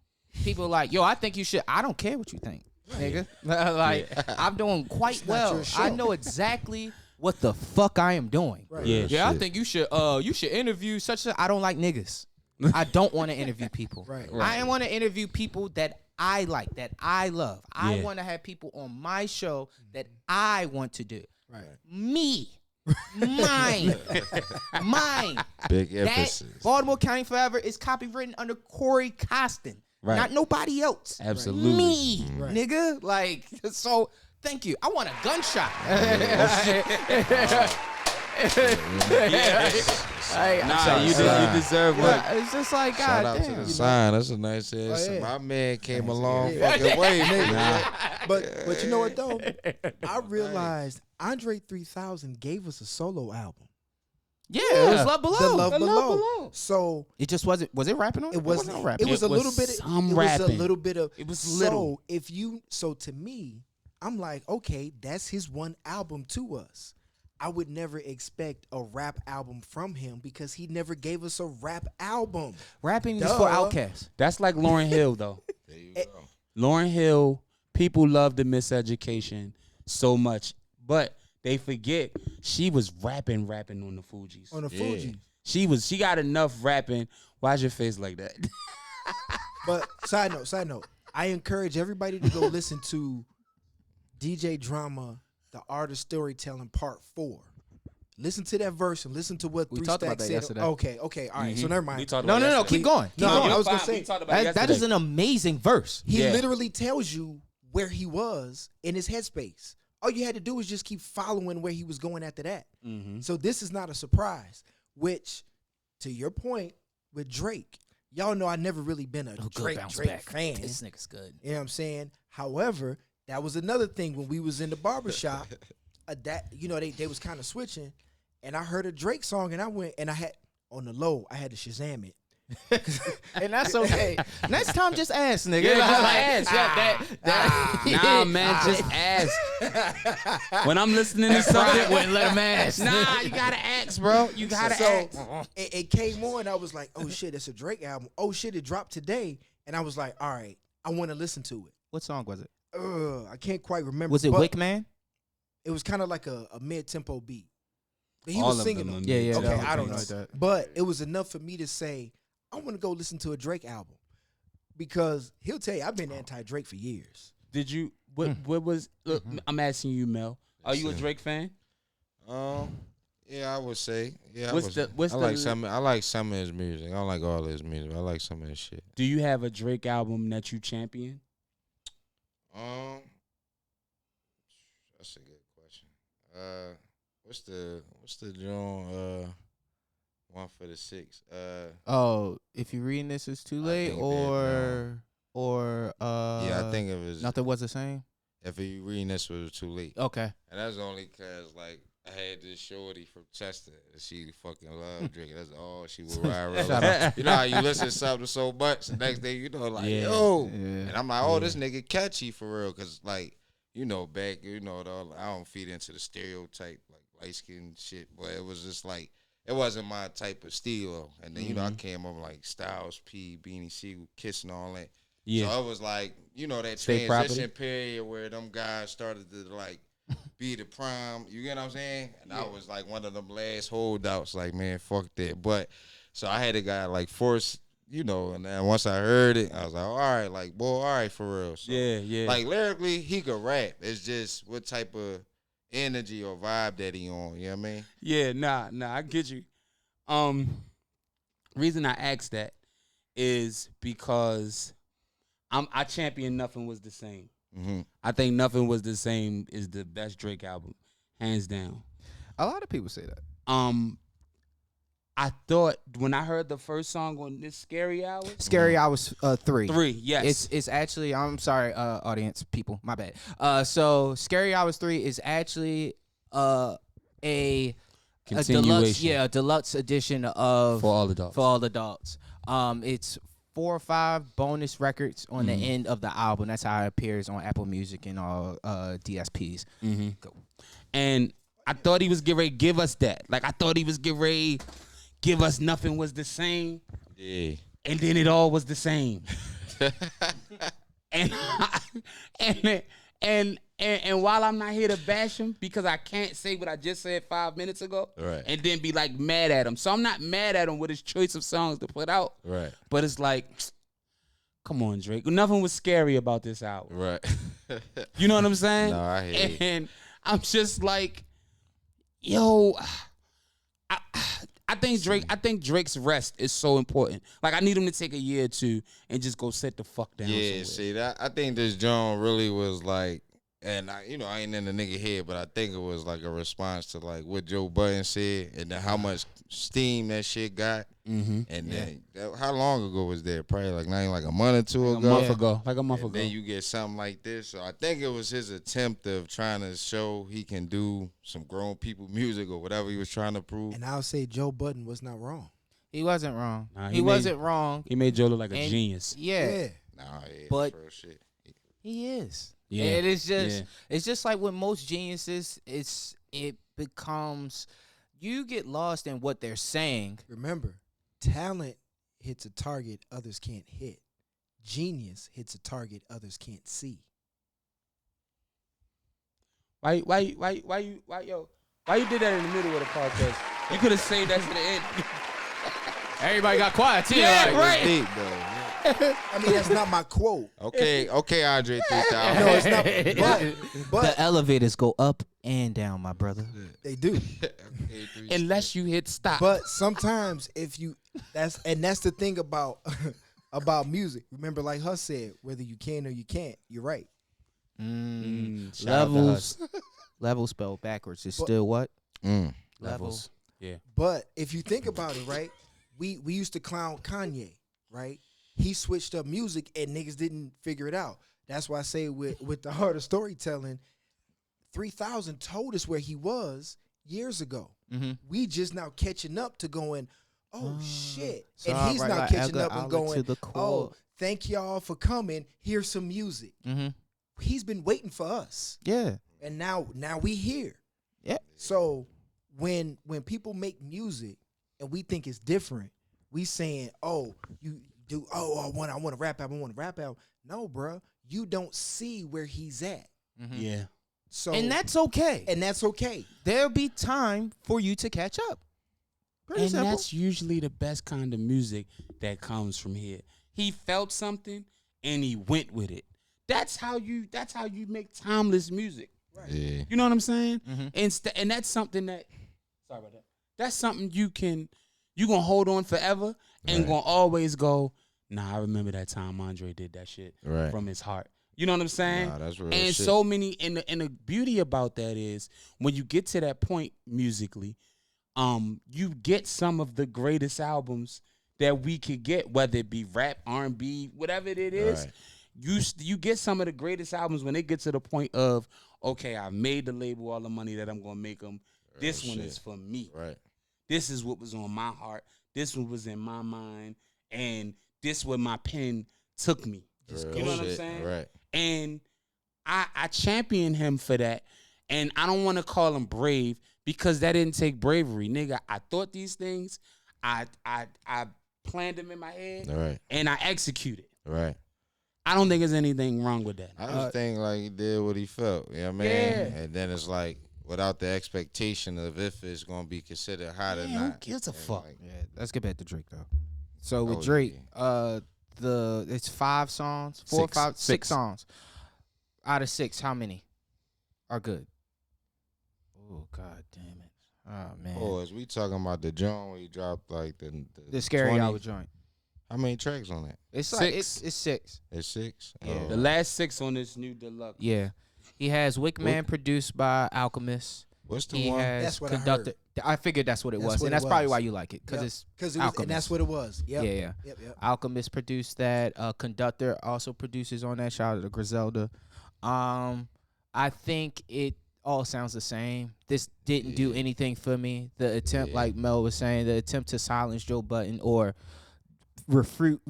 People are like, yo, I think you should. I don't care what you think, nigga. Like, I'm doing quite not well. your show. I know exactly what the fuck I am doing. Right. Yeah. Yeah, I Shit. think you should interview such a. I don't like niggas. I don't want to interview people. Right. I want to interview people that I like, that I love. I Yeah. want to have people on my show that I want to do. Right. Me. Mine. Mine. Big That emphasis. Baltimore County Forever is copywritten under Corey Costin. Right. Not nobody else. Absolutely. Me, Right. nigga. Like, so thank you. I want a gunshot. Nah, you deserve Well, it. it's just like, Shout God out to damn. the sign. That's a nice ass. Oh, yeah. My man came a long Yeah. fucking way, Nigga, man. But you know what though? I realized Andre 3000 gave us a solo album. Yeah, it was Love Below. The Love The Below. Love Below. So It just wasn't. Was it rapping on it? it wasn't. rapping. It was It a little was bit. some It was a rapping. little bit of. It was so little. So to me, I'm like, okay, that's his one album to us. I would never expect a rap album from him because he never gave us a rap album. Rapping is Duh. for outcasts. That's like Lauryn Hill, though. There you go. Lauryn Hill, people love the Miseducation so much, but they forget she was rapping on the Fugees. On the Yeah. Fuji. She got enough rapping. Why's your face like that? But side note, I encourage everybody to go listen to DJ Drama, The Art of Storytelling Part 4. Listen to that verse and listen to what We Three talked about Stacks that said. yesterday. Okay, all right. So never mind. We talked No, about no, no. yesterday. Keep going. Keep No, going. I was gonna Fine, say, we talked about That is yesterday. an amazing verse. He Yeah. literally tells you where he was in his headspace. All you had to do was just keep following where he was going after that. Mhm. So this is not a surprise. Which, to your point with Drake, y'all know I never really been a Oh, good Drake bounce Drake back. fan. This nigga's good. You know what I'm saying? However, that was another thing when we was in the barbershop. That they was kind of switching, and I heard a Drake song, and I went and I had on the low, I had to Shazam it. And that's okay. Next time, just ask, nigga. Yeah, just Like, ask. Nah, man, just ask. When I'm listening to something, wouldn't let him ask. nah, you gotta ask, bro. You gotta ask. So it came on. I was like, oh shit, it's a Drake album. Oh shit, it dropped today, and I was like, all right, I want to listen to it. What song was it? I can't quite remember. Was it but Wickman? It was kind of like a mid-tempo beat. But he All was of singing them them. are Yeah, yeah. Okay, that was I don't know. something like that. But it was enough for me to say, I want to go listen to a Drake album. Because he'll tell you, I've been anti-Drake for years. Did you? What was? Look, I'm asking you, Mel. Are you a Drake fan? Yeah, I would say. Yeah, What's I like some of his music. I don't like all his music. I like some of his shit. Do you have a Drake album that you champion? That's a good question. What's the joint? One for the six. Oh, if you're reading this, it's too I late, think or yeah, I think it was. nothing was the same. If you reading this, was too late. Okay. And that's only cause like I had this shorty from Chester. And she fucking loved drinking. That's all she would ride around. Shout out. You know how you listen to something so much, the next day you know like Yeah. yo, Yeah. and I'm like, oh, this nigga catchy for real, cause like back, I don't feed into the stereotype like light skin shit, but it was just like it wasn't my type of style. And then I came up like Styles P, Beanie Siegel, Kiss and all that. Yeah. So it was like, that State transition property. period where them guys started to like be the prime. You get what I'm saying? And I was like one of them last holdouts, like, man, fuck that. But so I had a guy like force, and then once I heard it, I was like, all right, like, boy, all right, for real. So, Yeah. like lyrically, he could rap. It's just what type of energy or vibe that he on. You know what I mean? Yeah, nah, I get you. Reason I asked that is because I champion Nothing Was the Same. Mm-hmm. I think Nothing Was the Same is the best Drake album, hands down. A lot of people say that. I thought when I heard the first song on this Scary Hours, Scary Hours 3. 3, yes, It's actually, I'm sorry, audience people, my bad. So Scary Hours 3 is actually a continuation deluxe edition of for all adults. For all adults. It's 4 or 5 bonus records on the end of the album. That's how it appears on Apple Music and all DSPs. Go. And I thought he was getting ready to give us that. Like I thought he was getting ready to give us Nothing Was the Same. Yeah. And then it all was the same. and while I'm not here to bash him because I can't say what I just said 5 minutes ago, Right. and then be like mad at him. So I'm not mad at him with his choice of songs to put out. Right. But it's like, come on, Drake. Nothing was scary about this album. Right. You know what I'm saying? No, I hear you. And I'm just like, yo, I think Drake's rest is so important. Like I need him to take a year or two and just go sit the fuck down. Yeah, somewhere. see that I think this John really was like And I ain't in the nigga head, but I think it was like a response to like what Joe Budden said, and then how much steam that shit got. Mm-hmm. And then how long ago was that? Probably like not even like a month or two Like ago. a month ago. Then you get something like this. So I think it was his attempt of trying to show he can do some grown people music or whatever he was trying to prove. And I'll say Joe Budden was not wrong. He wasn't wrong. Nah, he wasn't wrong. He made Joe look like a And- genius. Yeah, Nah, yeah, But- for real shit. he is. Yeah. And it's just Yeah. it's just like with most geniuses, it becomes you get lost in what they're saying. Remember, talent hits a target others can't hit. Genius hits a target others can't see. Why you did that in the middle of the podcast? You could have saved that to the end. Everybody got quiet too. Yeah, like, right. Deep, though. I mean, that's not my quote. Okay, Andre 3000. No, it's not. But The elevators go up and down, my brother. they do. Unless you hit stop. But sometimes if you that's the thing about about music. Remember, like Huss said, whether you can or you can't, you're right. Shout out to Levels. us. Level spelled backwards is But- still what? Mm. Levels. Yeah. But if you think about it, right, we used to clown Kanye, right? He switched up music and niggas didn't figure it out. That's why I say with the art of storytelling, 3000 told us where he was years ago. Mm-hmm. We just now catching up to going, oh shit. So And he's right, now like catching Edgar up and Allan going, to the oh, core. thank y'all for coming. Here's some music. Mm-hmm. He's been waiting for us. Yeah. And now we here. Yeah. So when people make music and we think it's different, we saying, oh, you do, oh, I want a rap album, No, bruh, you don't see where he's at. Mm-hmm. Yeah. So And that's okay. and that's okay. There'll be time for you to catch up. Pretty And simple. that's usually the best kind of music that comes from here. He felt something and he went with it. That's how you make timeless music. Yeah. You know what I'm saying? Mhm. And that's something that sorry about that. That's something you gonna hold on forever and Right. gonna always go, nah, I remember that time Andre did that shit Right. from his heart. You know what I'm saying? Nah, that's real And shit. so many and the beauty about that is when you get to that point musically, you get some of the greatest albums that we could get, whether it be rap, R&B, whatever it is. Right. You get some of the greatest albums when they get to the point of, okay, I made the label all the money that I'm gonna make them. This one shit. is for me. Right. This is what was on my heart. This one was in my mind, and this where my pen took me. Real You know what I'm shit. saying? Right. And I champion him for that. And I don't want to call him brave because that didn't take bravery. Nigga, I thought these things. I planned them in my head Right. and I executed. Right. I don't think there's anything wrong with that. I just think like he did what he felt. You know what I mean? Yeah. And then it's like without the expectation of if it's gonna be considered hot or Yeah, who not. gives a And, fuck? like, Yeah, let's get back to Drake though. So with Oh, Drake, yeah. it's 5 songs, six Six. songs. Out of 6, how many are good? Oh God damn it! Oh man, oh, is we talking about the joint where he dropped like the Scary 20? Hour joint. How many tracks on that? It's like 6. it's 6. It's 6. Yeah. Oh. The last 6 on this new deluxe. Yeah, he has Wickman produced by Alchemist. What's the He one? has That's what I conducted. I figured that's what it That's was, what and it that's probably was. why you like it because Yep. it's Because it was, and Alchemist. that's what it was. Yep. yeah. Yep. Alchemist produced that. Conductor also produces on that. Shout out to Griselda. I think it all sounds the same. This didn't do Yeah. anything for me. The attempt, Yeah. like Mel was saying, the attempt to silence Joe Budden or refute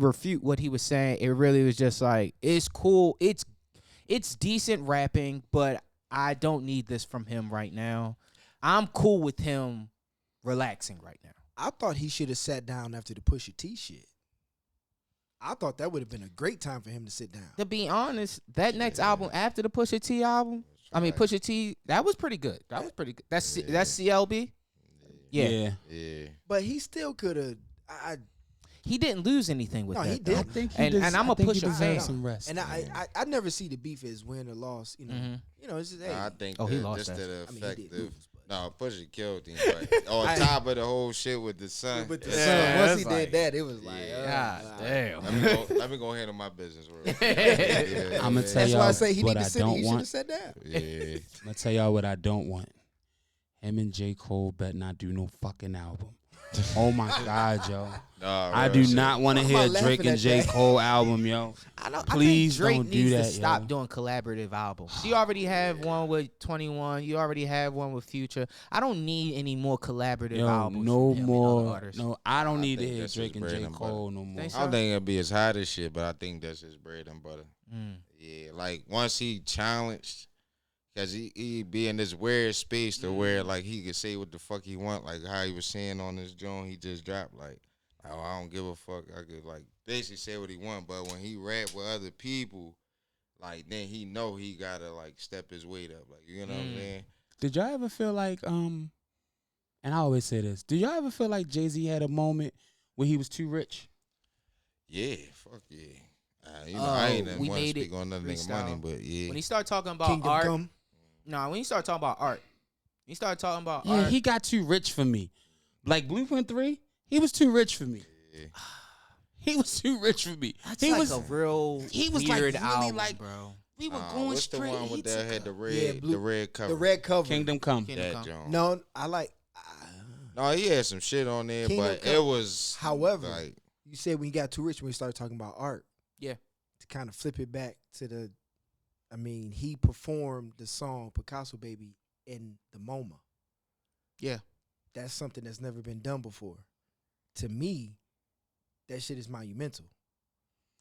what he was saying, it really was just like, it's cool. It's decent rapping, but I don't need this from him right now. I'm cool with him relaxing right now. I thought he should have sat down after the Pusha T shit. I thought that would have been a great time for him to sit down. To be honest, that next Yeah. album after the Pusha T album, I mean Pusha T, that was pretty good. That was pretty good. That's Yeah. that's CLB. Yeah. Yeah. But he still could have. He didn't lose anything with No, that. he though. I didn't. think And I'ma push him him deserves some rest. And I never see the beef as win or loss. You know, Mhm. it's just hey. I think Oh, he that lost just that. to the I mean, effect he did of lose, but No, Pusha killed him, but on top of the whole shit with the son. With the yeah, son. Once he it's like- did that, it was like, Yeah. God damn. let me go handle my business real quick. I'm gonna tell that's y'all why I say he what need to I sit. don't He should want. have sat down. Yeah. I'm gonna tell y'all what I don't want. Him and J. Cole better not do no fucking album. Oh my God, yo. Nah, I real do shit. not want to Why am I hear laughing Drake and at J. that? Cole album, yo. Please I think Drake don't do needs that, to stop yo. doing collaborative albums. You already have one with 21. You already have one with Future. I don't need any more collaborative Yo, albums. no from him and other more. artists. No, I don't I need to think hear that's Drake his and bread J. and butter. Cole no more. Think I don't think it'll be as hot as shit, but I think that's his bread and butter. Mm. Yeah, like once he challenged, cause he be in this weird space to where like he could say what the fuck he want, like how he was saying on this joint he just dropped, like, oh, I don't give a fuck. I could like basically say what he want, but when he rap with other people, like then he know he gotta like step his weight up, like you know what I'm saying? Did y'all ever feel like and I always say this, did y'all ever feel like Jay-Z had a moment where he was too rich? Yeah, fuck yeah. You know, I ain't we want to made speak it on nothing nigga money, freestyle. but yeah. When he started talking about Kingdom art, Come. when he started talking about art, he started talking about Yeah, art. he got too rich for me. Like Blueprint 3, he was too rich for me. Yeah. He was too rich for me. That's he like was a real he was like weird really album, like bro. we were Nah, going what's straight. the one He with that took had the a- red, blue- the red cover? The red cover. Kingdom Come. Kingdom That Come. joint. No, I like. No, he had some shit on there, Kingdom but Come. it was. However, like, you said when you got too rich when we started talking about art. Yeah. To kind of flip it back to the, I mean, he performed the song Picasso Baby in the MoMA. Yeah. That's something that's never been done before. To me, that shit is monumental.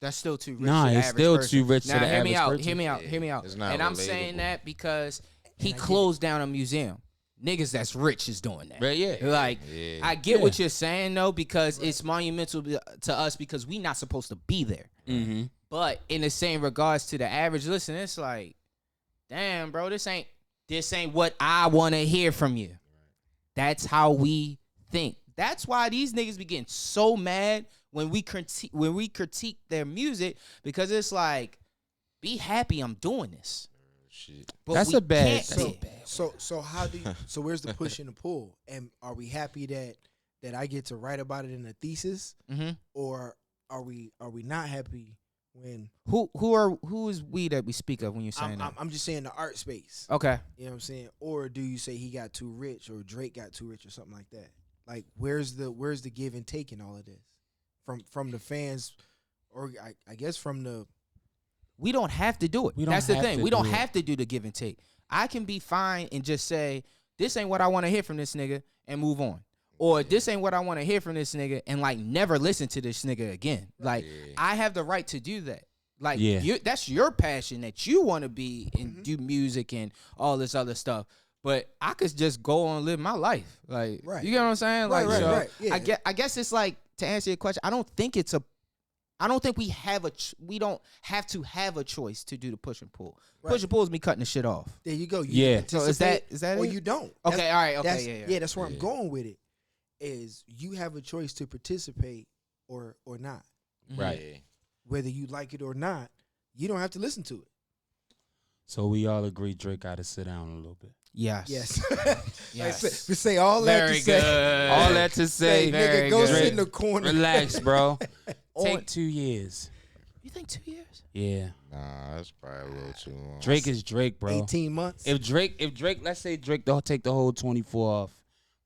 That's still too rich. Nah, to the it's average still person. too rich to Now, the hear me average out. person. Hear me out. Yeah, Hear me out. it's not And I'm saying relatable. that because he And I get closed down a museum. Niggas that's rich is doing that. Right, yeah. Like, yeah. I get Yeah. what you're saying though, because it's monumental to us because we not supposed to be there. Mm-hmm. But in the same regards to the average listener, it's like, damn, bro, this ain't what I want to hear from you. That's how we think. That's why these niggas be getting so mad when we critique their music, because it's like, be happy I'm doing this. Shit. But That's we a bad- can't that's a be. bad- So how do you? So where's the push and the pull? And are we happy that I get to write about it in a thesis, Mm-hmm. or are we not happy when Who is we that we speak of when you're saying that? I'm just saying the art space? Okay. You know what I'm saying? Or do you say he got too rich or Drake got too rich or something like that? Like where's the give and take in all of this from the fans, or I guess from the We don't have to do it. We don't That's the have thing. to We don't do it. have to do the give and take. I can be fine and just say, this ain't what I want to hear from this nigga and move on. Or this ain't what I want to hear from this nigga and like never listen to this nigga again. Like Yeah. I have the right to do that. Like Yeah. that's your passion that you want to be and do music and all this other stuff. But I could just go on and live my life. Like Right. you get what I'm saying? Right, Like right, so right. Yeah. I guess it's like, to answer your question, I don't think we have we don't have to have a choice to do the push and pull. Right. Push and pull is me cutting the shit off. There you go. Yeah. So is that or it? you don't? Okay, That's- all right, okay, that's, yeah. That's where I'm Yeah. going with it. Is you have a choice to participate or not, Right. Yeah. whether you like it or not. You don't have to listen to it. So we all agree Drake got to sit down a little bit. Yes. Yes. Yes. We say all that Very to say. good. All that to Say, say, very nigga, go good. sit in the corner. relax, bro. On- Take 2 years. You think 2 years? Yeah. Nah, that's probably a little too long. Drake is Drake, bro. 18 months. If Drake, let's say Drake don't take the whole 24 off,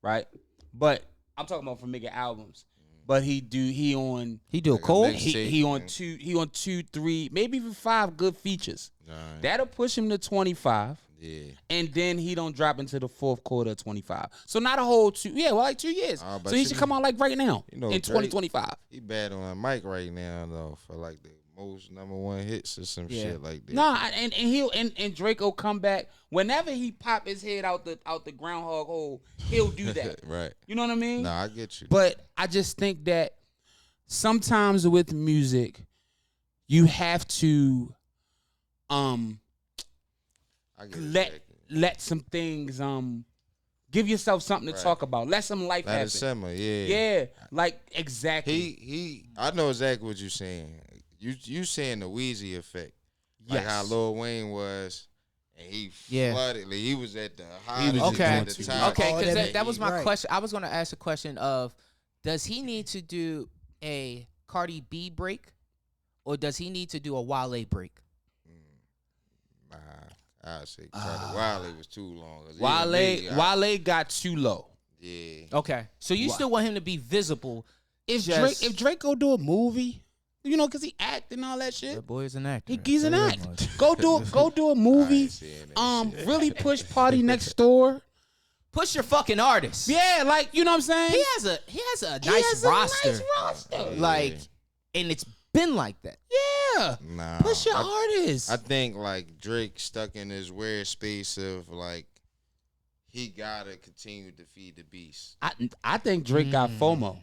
right? But I'm talking about for making albums. But he on He do a Like a cold? mix- he on two, 3, maybe even 5 good features. Nah, That'll push him to 25. yeah. And then he don't drop into the fourth quarter of 25. So not a whole 2, like 2 years. But So he you should know- come out like right now you know, in Drake- 2025. He bad on Mike right now though for like the most #1 hits or some Yeah. shit like that. Nah, and Drake will come back whenever he pop his head out the groundhog hole. He'll do that. Right. You know what I mean? Nah, I get you. But I just think that sometimes with music, you have to I get let some things give yourself something to Right. talk about. Let some life Let it happen. simmer, yeah. Yeah, like exactly. He I know exactly what you're saying. You saying the Weezy effect. Like Yes. how Lil Wayne was and he Yeah. flooded. Like, he was at the high. was just Okay. going at the too top. Okay, Oh, because that that was my right. question. I was going to ask a question of, does he need to do a Cardi B break, or does he need to do a Wale break? Nah, I say Cardi Wiley was too long. 'Cause even Wale me, Wale got too low. yeah. Okay, so you still want him to be visible? If Just- Drake go do a movie, you know, because he act and all that shit. That boy is an actor. He's an Very act. much. Go do a movie. seeing that shit. Really push Party Next Door. Push your fucking artist. Yeah, like, you know what I'm saying? He has a He nice has a roster. nice roster. Like, and it's been like that. Yeah. Nah, Push your artist. I think like Drake stuck in this weird space of like he gotta continue to feed the beast. I think Drake got FOMO.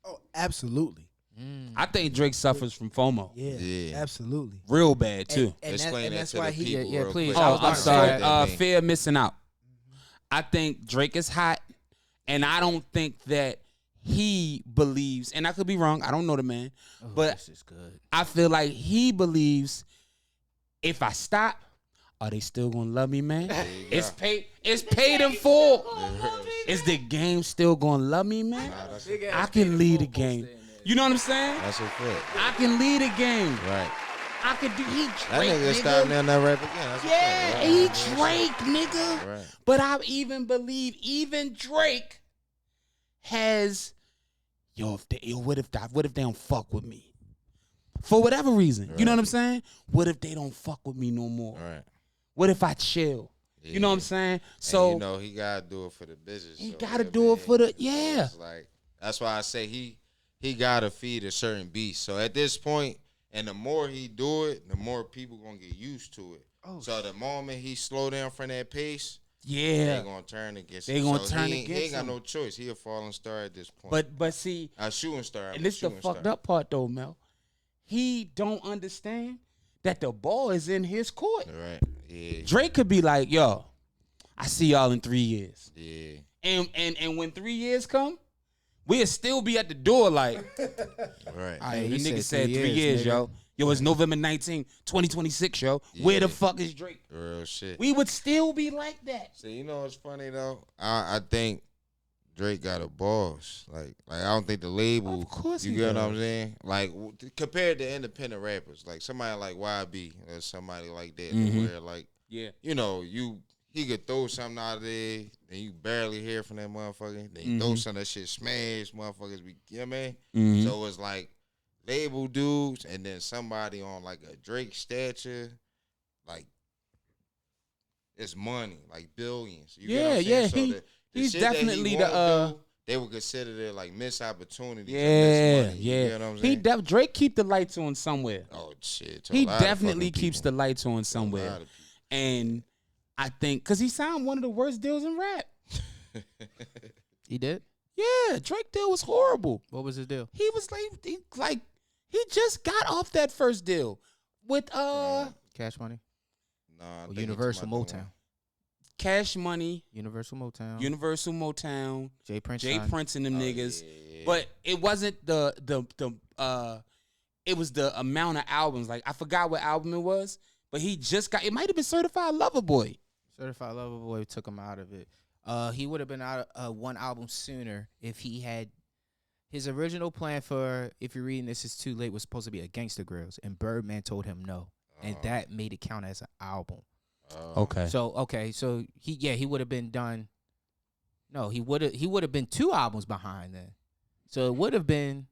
Oh, absolutely. I think Drake suffers from FOMO. Yeah, Yeah. absolutely. Real bad, too. Explain that that's to why the he. people. yeah, real please. quick. I Oh, was I'm about to sorry. say that Fear of missing out. I think Drake is hot, and I don't think that he believes, and I could be wrong, I don't know the man, but This is good. I feel like he believes if I stop, are they still gonna love me, man? It's paid in full. Is the game still gonna love me, man? I can lead a game. You know what I'm saying? That's a fact. I can lead a game. Right. I could do. He That Drake, nigga stopped down that rap again. That's a Yeah, fact. he Right. Drake, nigga. Right. But I even believe even Drake has what if they don't fuck with me? For whatever reason. You know what I'm saying? What if they don't fuck with me no more? Right. What if I chill? You know what I'm saying? So So you know he gotta do it for the business. He so, gotta yeah, do it man. for the- So yeah. it's like that's why I say he gotta feed a certain beast. So at this point, and the more he do it, the more people gonna get used to it. So the moment he slow down from that pace, yeah. they gonna turn against They him. gonna So turn he ain't against got him. no choice. He a falling star at this point. But see, a shooting star. and this the fucked up part though, Mel. He don't understand that the ball is in his court. Right. Yeah. Drake could be like, yo, I see y'all in 3 years. Yeah. And when 3 years come, we'll still be at the door like, Right. hey, he you said niggas said 3 3 years, years, nigga. yo. Yo, it's November 19, 2026, yo. Where the Yeah. fuck is Drake? Real shit. We would still be like that. See, you know what's funny though? I think Drake got a boss. Like I don't think the label. Of course you he get what does. I'm saying? Like compared to independent rappers, like somebody like YB or somebody like that, Mhm. where like Yeah. you know he could throw something out of there, then you barely hear from that motherfucker. Then you throw some of that shit smash, motherfuckers be, you know what I mean? So it's like label dudes and then somebody on like a Drake stature, like it's money, like billions. You get what I'm saying? Yeah, So he- the he's shit that he definitely won't the, do, they would consider it like missed opportunities. and Yeah, missed money. You yeah. get what I'm He saying? Drake keep the lights on somewhere. Oh shit. to a He lot of definitely fucking keeps people. the lights on To a lot somewhere. of people. And I think because he signed one of the worst deals in rap. He did. Yeah, Drake deal was horrible. What was his deal? He was like he just got off that first deal with Cash Money. Nah, I Or think Universal it's my Motown. Cash Money, Universal Motown. Universal Motown, Jay Prince. Jay son. Prince and them Oh, niggas. yeah. But it wasn't the it was the amount of albums. Like I forgot what album it was, but he just got it might have been Certified Lover Boy. Certified Lover Boy took him out of it. He would have been out one album sooner if he had his original plan for. If you're reading this, is too late. Was supposed to be a Gangsta Grills, and Birdman told him no, and that made it count as an album. Okay. So he would have been done. No, he would have been 2 albums behind then. So it would have been.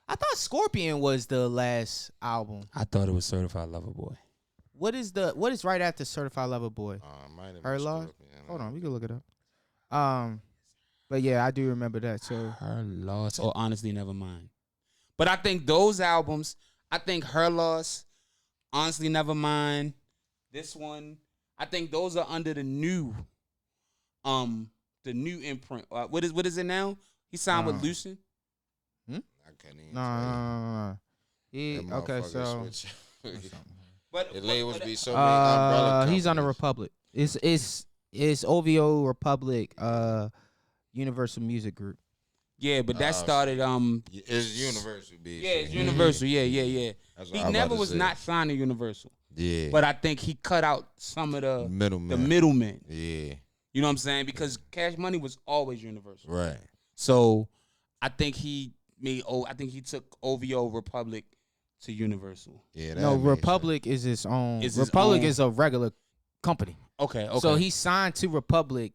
I thought Scorpion was the last album. I thought it was Certified Lover Boy. What is right after Certified Lover Boy? might have Her been Loss? Scorpion. Hold on, we can look it up. But yeah, I do remember that. So Her Loss, or Honestly Nevermind. But I think those albums, I think Her Loss, Honestly Nevermind, this one, I think those are under the new imprint. What is it now? He signed with Lucid. I couldn't even no. He tell you. That okay. motherfucker So switch. But The labels be so many umbrella he's on the companies. Republic. It's OVO Republic. Universal Music Group. yeah, but that Oh, started It's Universal, B. yeah, it's Universal. Yeah. That's He what I was never about to was say. not signed to Universal. Yeah. But I think he cut out some of the middleman. middlemen. Yeah. You know what I'm saying? Because Cash Money was always Universal. Right. So I think he took OVO Republic to Universal. Yeah. That No, makes Republic is its own. Is his Republic own- is a regular company. Okay. So he signed to Republic,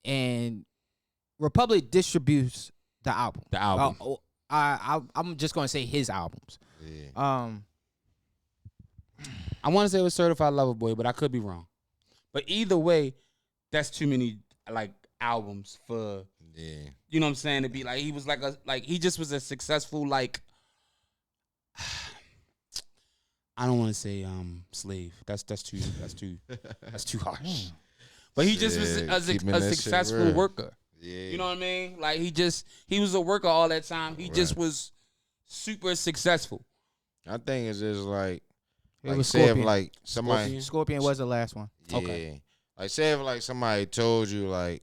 and Republic distributes the album. The album. I'm just gonna say his albums. sense. Yeah. I want to say it was Certified Lover Boy, but I could be wrong. But either way, that's too many like albums for Yeah. you know what I'm saying to be like he was he just was a successful like I don't want to say slave. That's too harsh. But he just was Yeah, keeping that a shit successful real. worker. Yeah. You know what I mean? Like he was a worker all that time. He just was super successful. I think it's just like was say if Scorpion. like somebody Scorpion. Scorpion was the last one. Yeah. Okay. Like say if like somebody told you like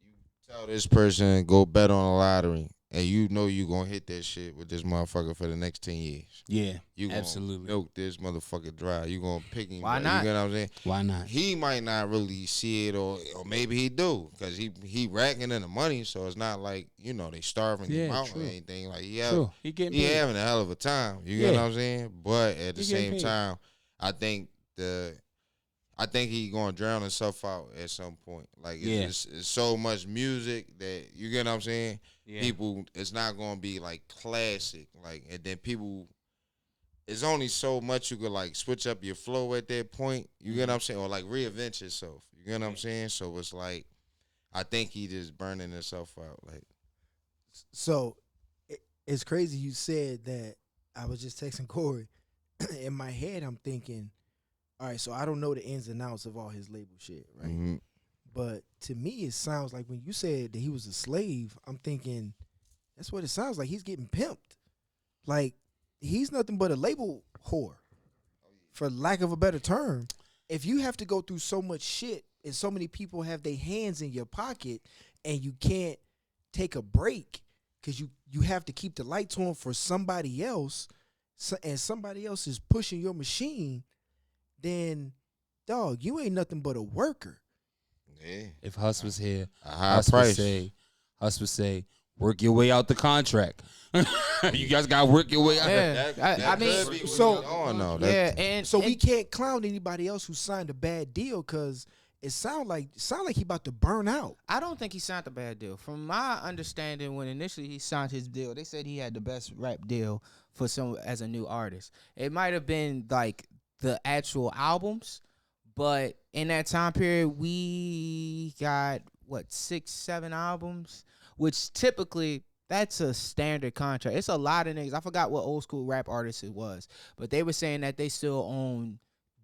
you tell this person go bet on the lottery and you know you gonna hit that shit with this motherfucker for the next 10 years. Yeah, You gonna absolutely. milk this motherfucker dry. You gonna pick him. Why You not? get what I'm saying? Why not? He might not really see it or maybe he do because he racking in the money, so it's not like they starving him Yeah, out true. or anything. Like Sure, he getting he paid. having a hell of a time. You get Yeah. what I'm saying? But at the He getting same paid. time, I think he gonna drown himself out at some point. Like it's so much music that you get what I'm saying. Yeah. People, it's not gonna be like classic. Like and then people, it's only so much you could like switch up your flow at that point. You get what I'm saying, or like reinvent yourself. You get what I'm saying. So it's like, I think he just burning himself out. Like So it's crazy you said that. I was just texting Corey. In my head, I'm thinking, all right, so I don't know the ins and outs of all his label shit, right? mhm. But to me, it sounds like when you said that he was a slave, I'm thinking that's what it sounds like. He's getting pimped. Like, he's nothing but a label whore, for lack of a better term. If you have to go through so much shit and so many people have their hands in your pocket and you can't take a break because you have to keep the lights on for somebody else, and somebody else is pushing your machine, then, dog, you ain't nothing but a worker. Yeah, If Huss was here, a high Huss price. would say, work your way out the contract. You guys got to work your way out. Yeah, I mean, could be what so- he's on, though. That- yeah, and So and we can't clown anybody else who signed a bad deal because it sound like he about to burn out. I don't think he signed a bad deal. From my understanding, when initially he signed his deal, they said he had the best rap deal for some as a new artist. It might have been like the actual albums, but in that time period, we got 6-7 albums, which typically that's a standard contract. It's a lot of niggas. I forgot what old school rap artist it was, but they were saying that they still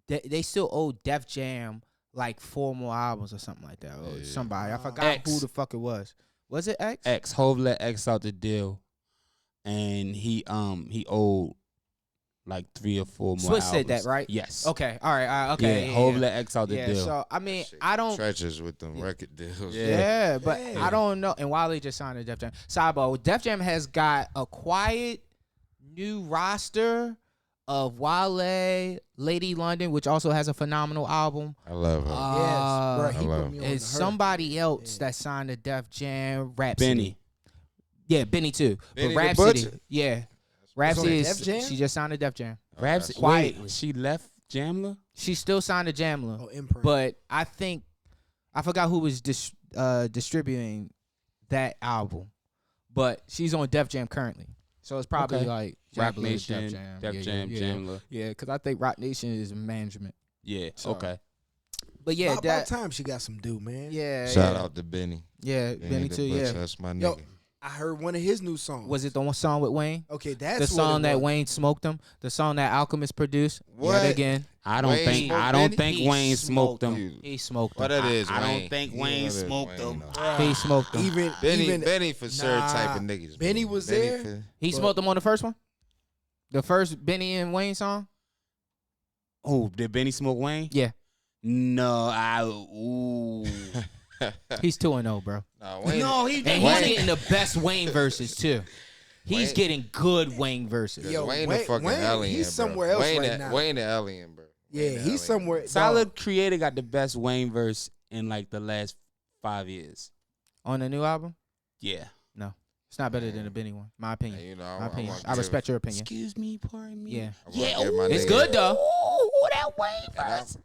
owe Def Jam like 4 more albums or something like that. Or Yeah. somebody. I forgot X. who the fuck it was. Was it X? X, Hov let X out the deal, and he owed like 3 or 4 more Swizz said that, albums. right? Yes. Okay. All right. Okay. Yeah, Hov let X out the yeah. deal. So I mean, Shit I don't. Treacherous with them record deals. Yeah, but Yeah. I don't know. And Wale just signed to Def Jam. Sidebar: Def Jam has got a quiet new roster of Wale, Lady London, which also has a phenomenal album. I love her. Yes, bro. He I love put me on It's to her. somebody else Yeah. that signed to Def Jam. Rhapsody. Benny. Yeah, Benny too. Benny but the Rhapsody. Butcher? Yeah. on Rhapsody Def Jam? she just signed to Def Jam. Raps, that's quietly. wait, she left Jamla? She still signed to Jamla. Oh, Imprint. But I think I forgot who was distributing that album. But she's on Def Jam currently. So it's probably Okay. like Rock Jamla, Nation, Def Jam. Yeah, Jamla. Yeah, because I think Rock Nation is management. Yeah, So, okay. But yeah, about that time she got some due, man. yeah. Shout yeah. out to Benny. Yeah, Benny the too, Butcher, yeah. That's my Yo, nigga. I heard one of his new songs. Was it the one song with Wayne? Okay, that's The what song it that was. Wayne smoked him? The song that Alchemist produced? What? Yet again. I don't Wayne think smoked I don't Benny? think He Wayne smoked them. You- He smoked What him. that is, I Wayne. don't think Yeah, Wayne that is smoked Wayne, them. though. He smoked him. Even Benny for certain type Nah, of niggas. Benny man. was Benny there? for- He But- smoked him on the first one? The first Benny and Wayne song? Oh, did Benny smoke Wayne? Yeah. No, ooh. He's 2-0, bro. Nah, Wayne, No, he And he's Wayne- getting the best Wayne verses too. He's Wayne- getting good Wayne verses. Yo, Wayne Wayne- the fucking Wayne, alien. he's bro. somewhere else Wayne right the, now. Wayne the alien, bro. Yeah, Wayne he's Allen. somewhere. Tyler dog, Creator got the best Wayne verse in like the last 5 years. On the new album, Yeah. it's not better than the Benny one. My opinion. And, My opinion. wanna I respect your opinion. Excuse me, pardon me. Yeah. I wanna give my It's nigga- good though. Ooh, that Wayne And I'm- verse.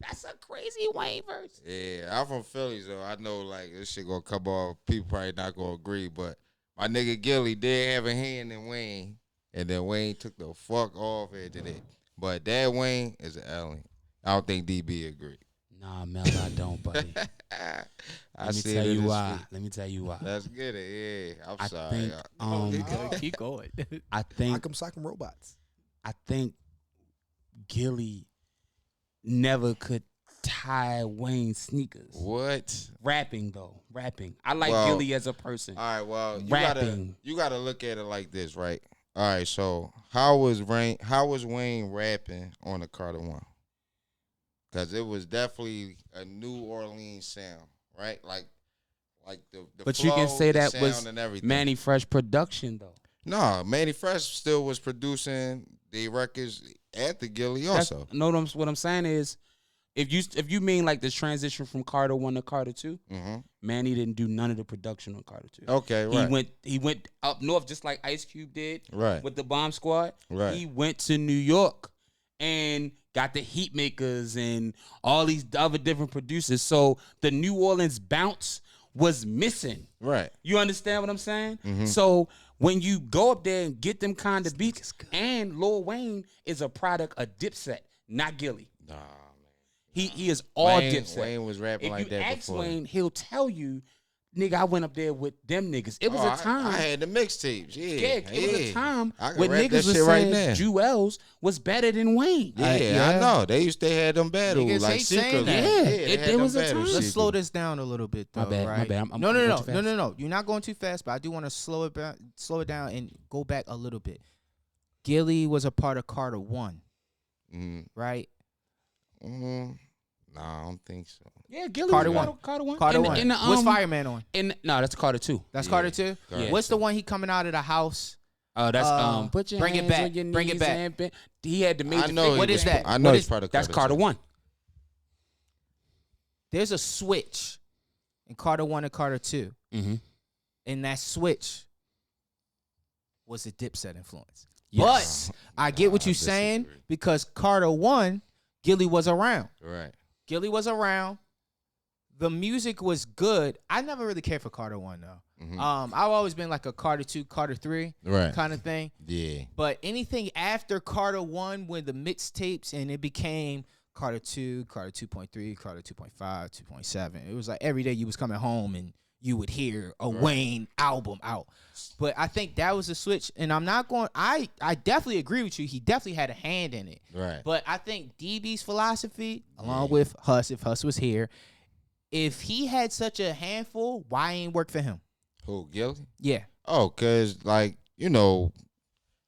That's a crazy Wayne verse. Yeah, I'm from Philly, so I know like this shit gonna come off. People probably not gonna agree, but my nigga Gilly did have a hand in Wayne, and then Wayne took the fuck off after that. But that Wayne is an alien. I don't think DB agreed. Nah, Mel, I don't, buddy. I Let me see tell it in you his why. feet. Let me tell you why. Let's get it. Yeah, I'm I sorry. think Keep going. I think Sock'em Robots. I think Gilly never could tie Wayne's sneakers. What? Rapping though, rapping. I like Well, Gilly as a person. All right, well, Rapping. you gotta look at it like this, right? All right, so how was Wayne rapping on the Carter One? Because it was definitely a New Orleans sound, right? Like the But you can flow, say the that sound was and everything. Manny Fresh production though. No, Manny Fresh still was producing the records at the Gilly also. No, what I'm saying is, if you mean like this transition from Carter 1 to Carter 2, Mm-hmm. Manny didn't do none of the production on Carter 2. Okay, right. He went up north just like Ice Cube did Right. with the Bomb Squad. Right. He went to New York and got the Heat Makers and all these other different producers. So the New Orleans bounce was missing. Right. You understand what I'm saying? Mhm. So when you go up there and get them kind of beats, and Lil Wayne is a product of Dipset, not Gilly. Nah, man. He is all Wayne, Dipset. Wayne was rapping If like you that ask before. Wayne, he'll tell you, nigga, I went up there with them niggas. It was a time. I had the mixtapes. Yeah. Yeah, it was a time I can when rap that niggas was shit right saying now. Jewels was better than Wayne. Yeah, yeah. I know. They had them battles Niggas like hate saying secretly. that. Yeah, they had there them was a battles time. Let's secretly. slow this down a little bit, though. My bad, right? my bad. I'm no. going too No. fast. You're not going too fast, but I do want to slow it down and go back a little bit. Gilly was a part of Carter 1, right? No, I don't think so. Yeah, Gilly Carter was one. Carter 1. Carter In- 1. in the, What's Fireman on? No, that's Carter 2. That's Yeah. Carter 2? Carter What's the two. one he coming out of the house? Oh, that's put your Bring It hands Back. on your Bring It knees Back. and bend. He had the major I know. figure. What he is was- that? I know What he's is- part of That's Carter two. 1. There's a switch in Carter 1 and Carter 2. Mm-hmm. And that switch was a Dipset influence. Yes. But I get what I you're saying disagree. because Carter 1, Gilly was around. Right. Gilly was around. The music was good. I never really cared for Carter 1 though. Mhm. I've always been like a Carter 2, Carter 3 Right. kind of thing. Yeah. But anything after Carter 1 when the mixtapes and it became Carter 2, Carter 2.3, Carter 2.5, 2.7. It was like every day you was coming home and you would hear a Wayne album out. But I think that was a switch. And I'm not going I definitely agree with you. He definitely had a hand in it. Right. But I think DB's philosophy, along with Huss, if Huss was here, if he had such a handful, why ain't work for him? Who, Gilly? Yeah. Oh, cause like, you know,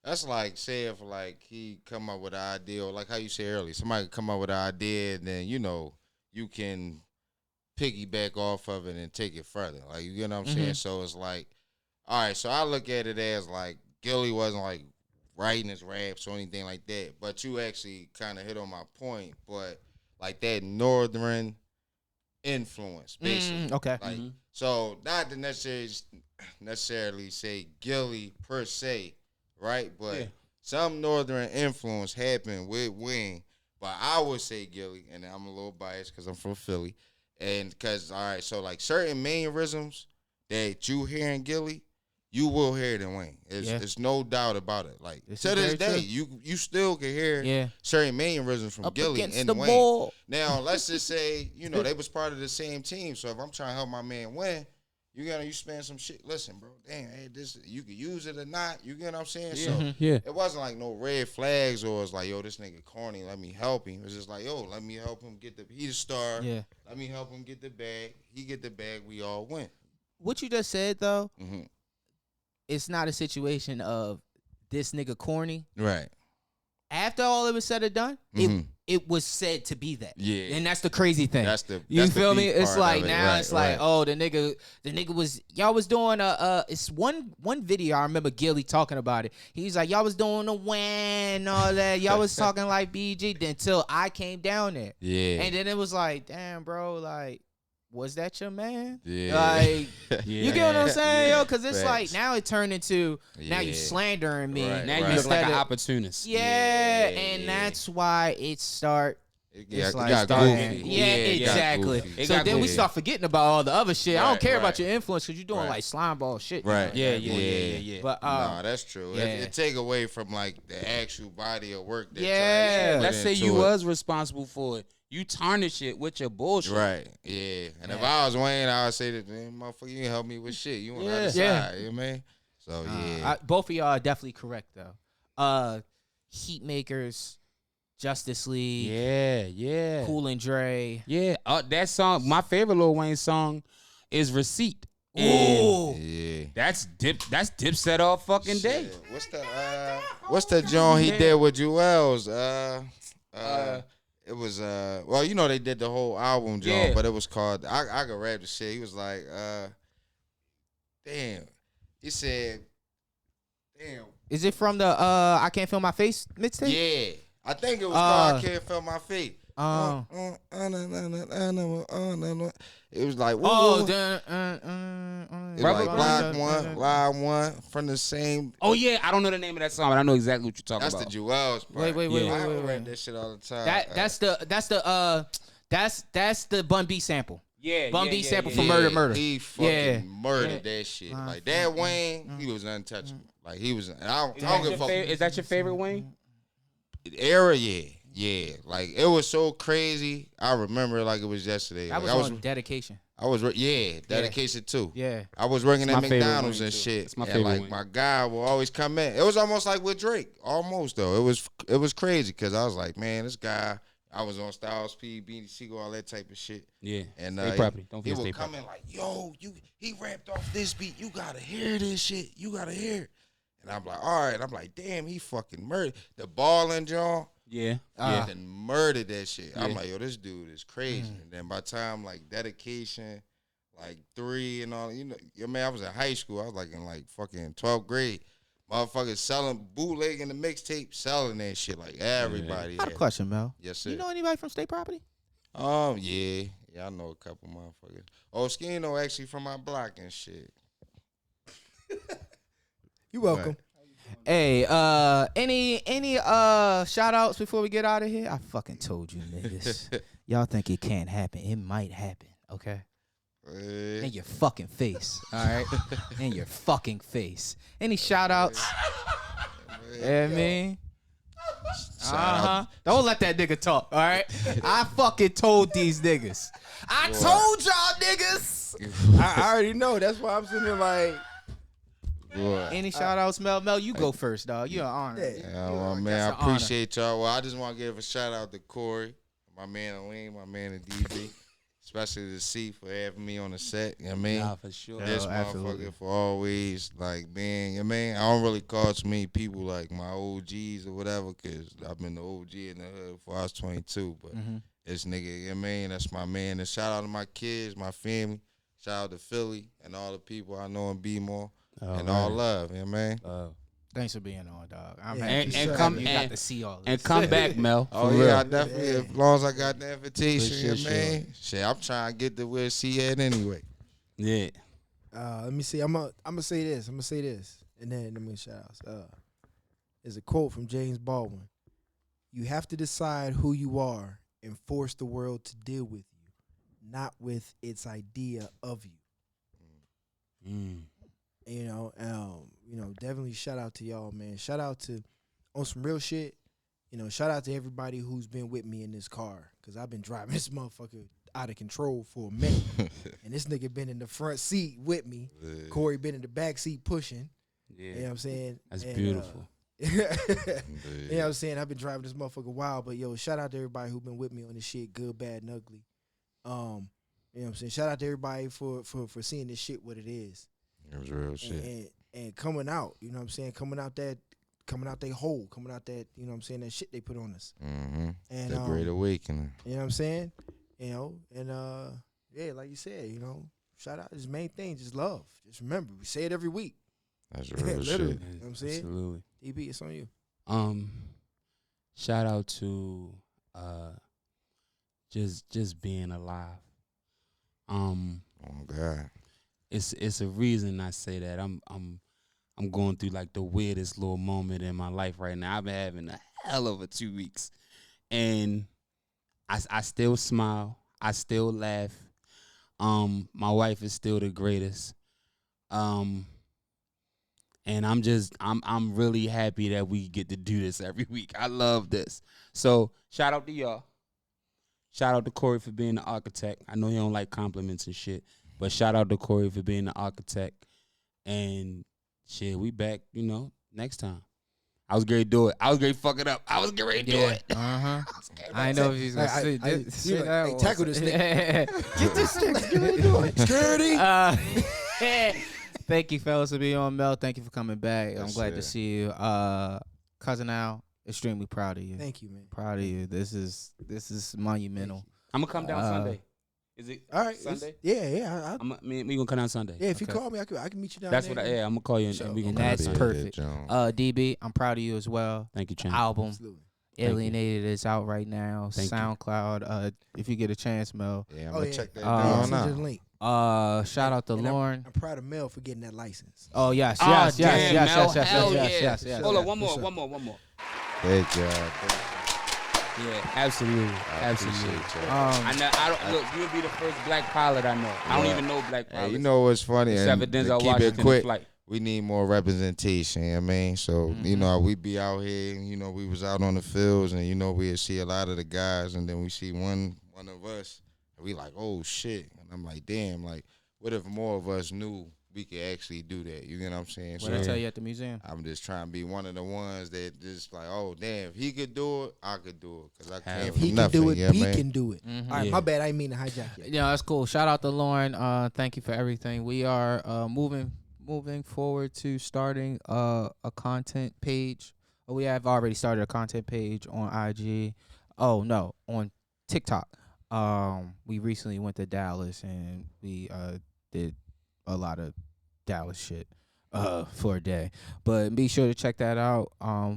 that's like say if like he come up with an idea, or like how you said earlier, somebody come up with an idea, and then you know you can piggyback off of it and take it further. Like you get what I'm saying? So it's like, all right. So I look at it as like Gilly wasn't like writing his raps or anything like that, but you actually kind of hit on my point. But like that northern influence, basically. Okay. Like, so not to necessarily say Gilly per se, right? But some northern influence happened with Wayne. But I would say Gilly, and I'm a little biased because I'm from Philly, and because all right, so like certain mannerisms that you hear in Gilly, you will hear it in Wayne. It's no doubt about it. Like This to is this very day, true. you still can hear certain mannerisms from Up Gilly against in the Wayne. wall. Now, let's just say, you know, they was part of the same team. So if I'm trying to help my man win, you spend some shit. Listen, bro, damn, hey, this you can use it or not. You get what I'm saying? So Yeah. it wasn't like no red flags or it's like, yo, this nigga corny, let me help him. It's just like, yo, let me help him get he's a star. Yeah. Let me help him get the bag. He get the bag, we all win. What you just said though, Mm-hmm. it's not a situation of this nigga corny. Right. After all it was said and done, Mhm. it was said to be that. Yeah. And that's the crazy thing. That's the You that's the feel me? beef It's part like of it. now Right, it's like, right. oh, the nigga was y'all was doing it's one video I remember Gilly talking about it. He's like, y'all was doing the win and all that. Y'all was talking like BG until I came down there. Yeah. And then it was like, damn, bro, like, was that your man? Yeah. Like, you get what I'm saying, yo? Because it's Facts. like now it turned into now you Yeah. slandering me. Right, Now right. you look like Instead an of- opportunist. Yeah, Yeah, and yeah. that's why it start. Yeah, It's it like got starting- goofy. yeah, it got exactly. goofy. It So got then we goofy. start forgetting about all the other shit. I don't Right, care right. about your influence because you're doing Right. like slime ball shit. Right. Yeah. But Nah, that's true. yeah. It take away from like the actual body of work. That Yeah. y'all put Let's say into you it. was responsible for it. You tarnish it with your bullshit. Right. Yeah. And if Yeah. I was Wayne, I would say that, man, motherfucker, you ain't help me with shit. You on the other Yeah. side. You know what I mean? So yeah. both of y'all are definitely correct though. Heat Makers, Justice League, Yeah. Cool and Dre. Yeah. That song, my favorite Lil Wayne song is Receipt. And Ooh. yeah. that's Dipset all fucking day. Shit. What's the joint he did with Jewels? It was well, you know they did the whole album joint, Yeah. but it was called I could rap the shit. He was like, damn. He said, damn. Is it from the I Can't Feel My Face mixtape? Yeah. I think it was called I Can't Feel My Feet. Oh. It was like, Oh, it was like Live One from the same. Oh yeah, I don't know the name of that song, but I know exactly what you're talking That's about. the Jewels part. Wait, Yeah. I wait. read that shit all the time. That's the Bun B sample. Yeah, Bun yeah, B yeah, sample yeah, from yeah. Murder Murder. He fucking Yeah. murdered that shit. Like that Wayne, he was untouchable. Like he was. I don't give a fuck. Is that your favorite Wayne? Era, yeah. Like it was so crazy. I remember it like it was yesterday. That Like, was on Dedication. Dedication too. Yeah. I was working It's at my favorite McDonald's Wayne, and too. shit. It's my and favorite like Wayne. my guy will always come in. It was almost like with Drake, almost though. It was crazy because I was like, man, this guy. I was on Styles P, Beanie Siegel, all that type of shit. Yeah. And Stay property. Don't he forget would Stay come in like, yo, he rapped off this beat. You gotta hear this shit. You gotta hear it. And I'm like, all right. I'm like, damn, he fucking murdered the Ballin' John. Yeah. And murdered that shit. I'm Yeah. like, yo, this dude is crazy. And then by the time like Dedication, like 3 and all, you know, man, I was in high school. I was like in like fucking 12th grade. Motherfuckers selling bootlegging the mixtape, selling that shit like everybody. I got a had. question, Mel. Yes, sir. You know anybody from State Property? Yeah, I know a couple motherfuckers. Oh, Skino actually from my block and shit. You welcome. Hey, any shout outs before we get out of here? I fucking told you niggas. Y'all think it can't happen. It might happen, okay? In your fucking face, all right? In your fucking face. Any shout outs? Yeah, I mean. Don't let that nigga talk, all right? I fucking told these niggas. I told y'all niggas. I already know. That's why I'm sitting there like, Any shout outs, Mel? Mel, you go first, dog. You're an honor. yeah. Yeah, well, man, That's I an honor. appreciate y'all. Well, I just want to give a shout out to Corey, my man Aleem, my man in DB, especially to C for having me on the set. You know what I mean? Nah, for sure. This Oh, motherfucker absolutely. for always like being, you know what I mean? I don't really call too many people like my OGs or whatever because I've been the OG in the hood before I was 22. But this nigga, you know what I mean? That's my man. And shout out to my kids, my family. Shout out to Philly and all the people I know in B-More. And all love, you know what I mean? Thanks for being on, dog. I'm Yeah, happy. and I'm come- happy you and- got to see all this. And come back, Mel. Oh for yeah, I real. definitely. As long as I got the invitation, you know Sure, what I mean? Shit, I'm trying to get to where she at anyway. Yeah. let me see. I'm gonna say this. And then I'm gonna shout outs. There's a quote from James Baldwin. You have to decide who you are and force the world to deal with you, not with its idea of you. You know, definitely shout out to y'all, man. Shout out to on some real shit. You know, shout out to everybody who's been with me in this car, cause I've been driving this motherfucker out of control for a minute, and this nigga been in the front seat with me. Corey been in the back seat pushing. Yeah. You know what I'm saying? That's And, beautiful. You know what I'm saying? I've been driving this motherfucker a while, but yo, shout out to everybody who been with me on this shit, good, bad, and ugly. You know what I'm saying? Shout out to everybody for seeing this shit what it is. It was real shit. And coming out, you know what I'm saying? Coming out coming out they hole, coming out that, you know what I'm saying, that shit they put on us. Mm-hmm. And The Great Awakening. you know what I'm saying? You know, and yeah, like you said, you know, shout out, just main thing, just love. Just remember, we say it every week. That's real Literally. shit. You know what I'm saying? Absolutely. DB, it's on you. Shout out to just being alive. Oh God. It's a reason I say that. I'm going through like the weirdest little moment in my life right now. I've been having a hell of a 2 weeks, and I still smile. I still laugh. My wife is still the greatest. And I'm really happy that we get to do this every week. I love this. So shout out to y'all. Shout out to Corey for being the architect. I know he don't like compliments and shit, but shout out to Corey for being the architect. And shit, we back, you know, next time. I was going to do it. I was going to fuck it up. I was getting ready to do it. I know if he's gonna say this. you like, hey, tackle this nigga. Get this nigga. Get ready to do it. Security. Thank you, fellas, for being on, Mel. Thank you for coming back. I'm Yes, glad to sir. see you. Cousin Al, extremely proud of you. Thank you, man. Proud of you. This is monumental. I'm going to come down Sunday. Is it All right. Sunday? Yeah. We going to come down Sunday. Yeah, if you Okay. call me, I can meet you down That's there. what I'm going to call you. Sure. And we And gonna come that's down perfect. Sunday. DB, I'm proud of you as well. Thank you, The Chan. album Absolutely. you. Alienated is out right now. Thank you. SoundCloud. If you get a chance, Mel. Yeah, I'm Oh, gonna yeah. check that Uh, down Send you the now. link. Shout out to And Lauren. I'm proud of Mel for getting that license. Oh yes, Ah, yes, damn, yes, yes, Mel, yes, yes, hell yes, yeah. yes, yes. Hold on, Yes, sir. one more. Good job. Yeah, absolutely. I Absolutely. appreciate you. I know. I don't look. You'll be the first black pilot I know. I don't Yeah. even know black pilots. Hey, you know what's funny? except for And to Denzel keep Washington it quick, flight. we need more representation, you know what I mean? So, you know, we be out here, and, you know, we was out on the fields, and, you know, we see a lot of the guys, and then we see one of us, and we like, oh, shit. And I'm like, damn, like, what if more of us knew we could actually do that? You get what I'm saying? What I tell you at the museum? I'm just trying to be one of the ones that just like, oh, damn, if he could do it, I could do it. Because I Hell can't If from he can nothing, do it, you know we what I mean? can do it. All right, Yeah. my bad. I didn't mean to hijack you. Yeah, that's cool. Shout out to Lauren. Thank you for everything. We are moving forward to starting a content page. We have already started a content page on IG. Oh no, on TikTok. We recently went to Dallas and we did a lot of Dallas shit for a day. But be sure to check that out. I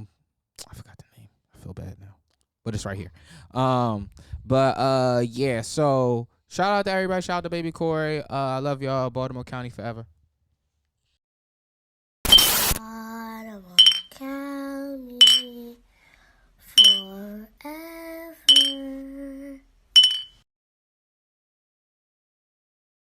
forgot the name. I feel bad now. But it's right here. Yeah, so shout out to everybody. Shout out to Baby Corey. I love y'all. Baltimore County forever.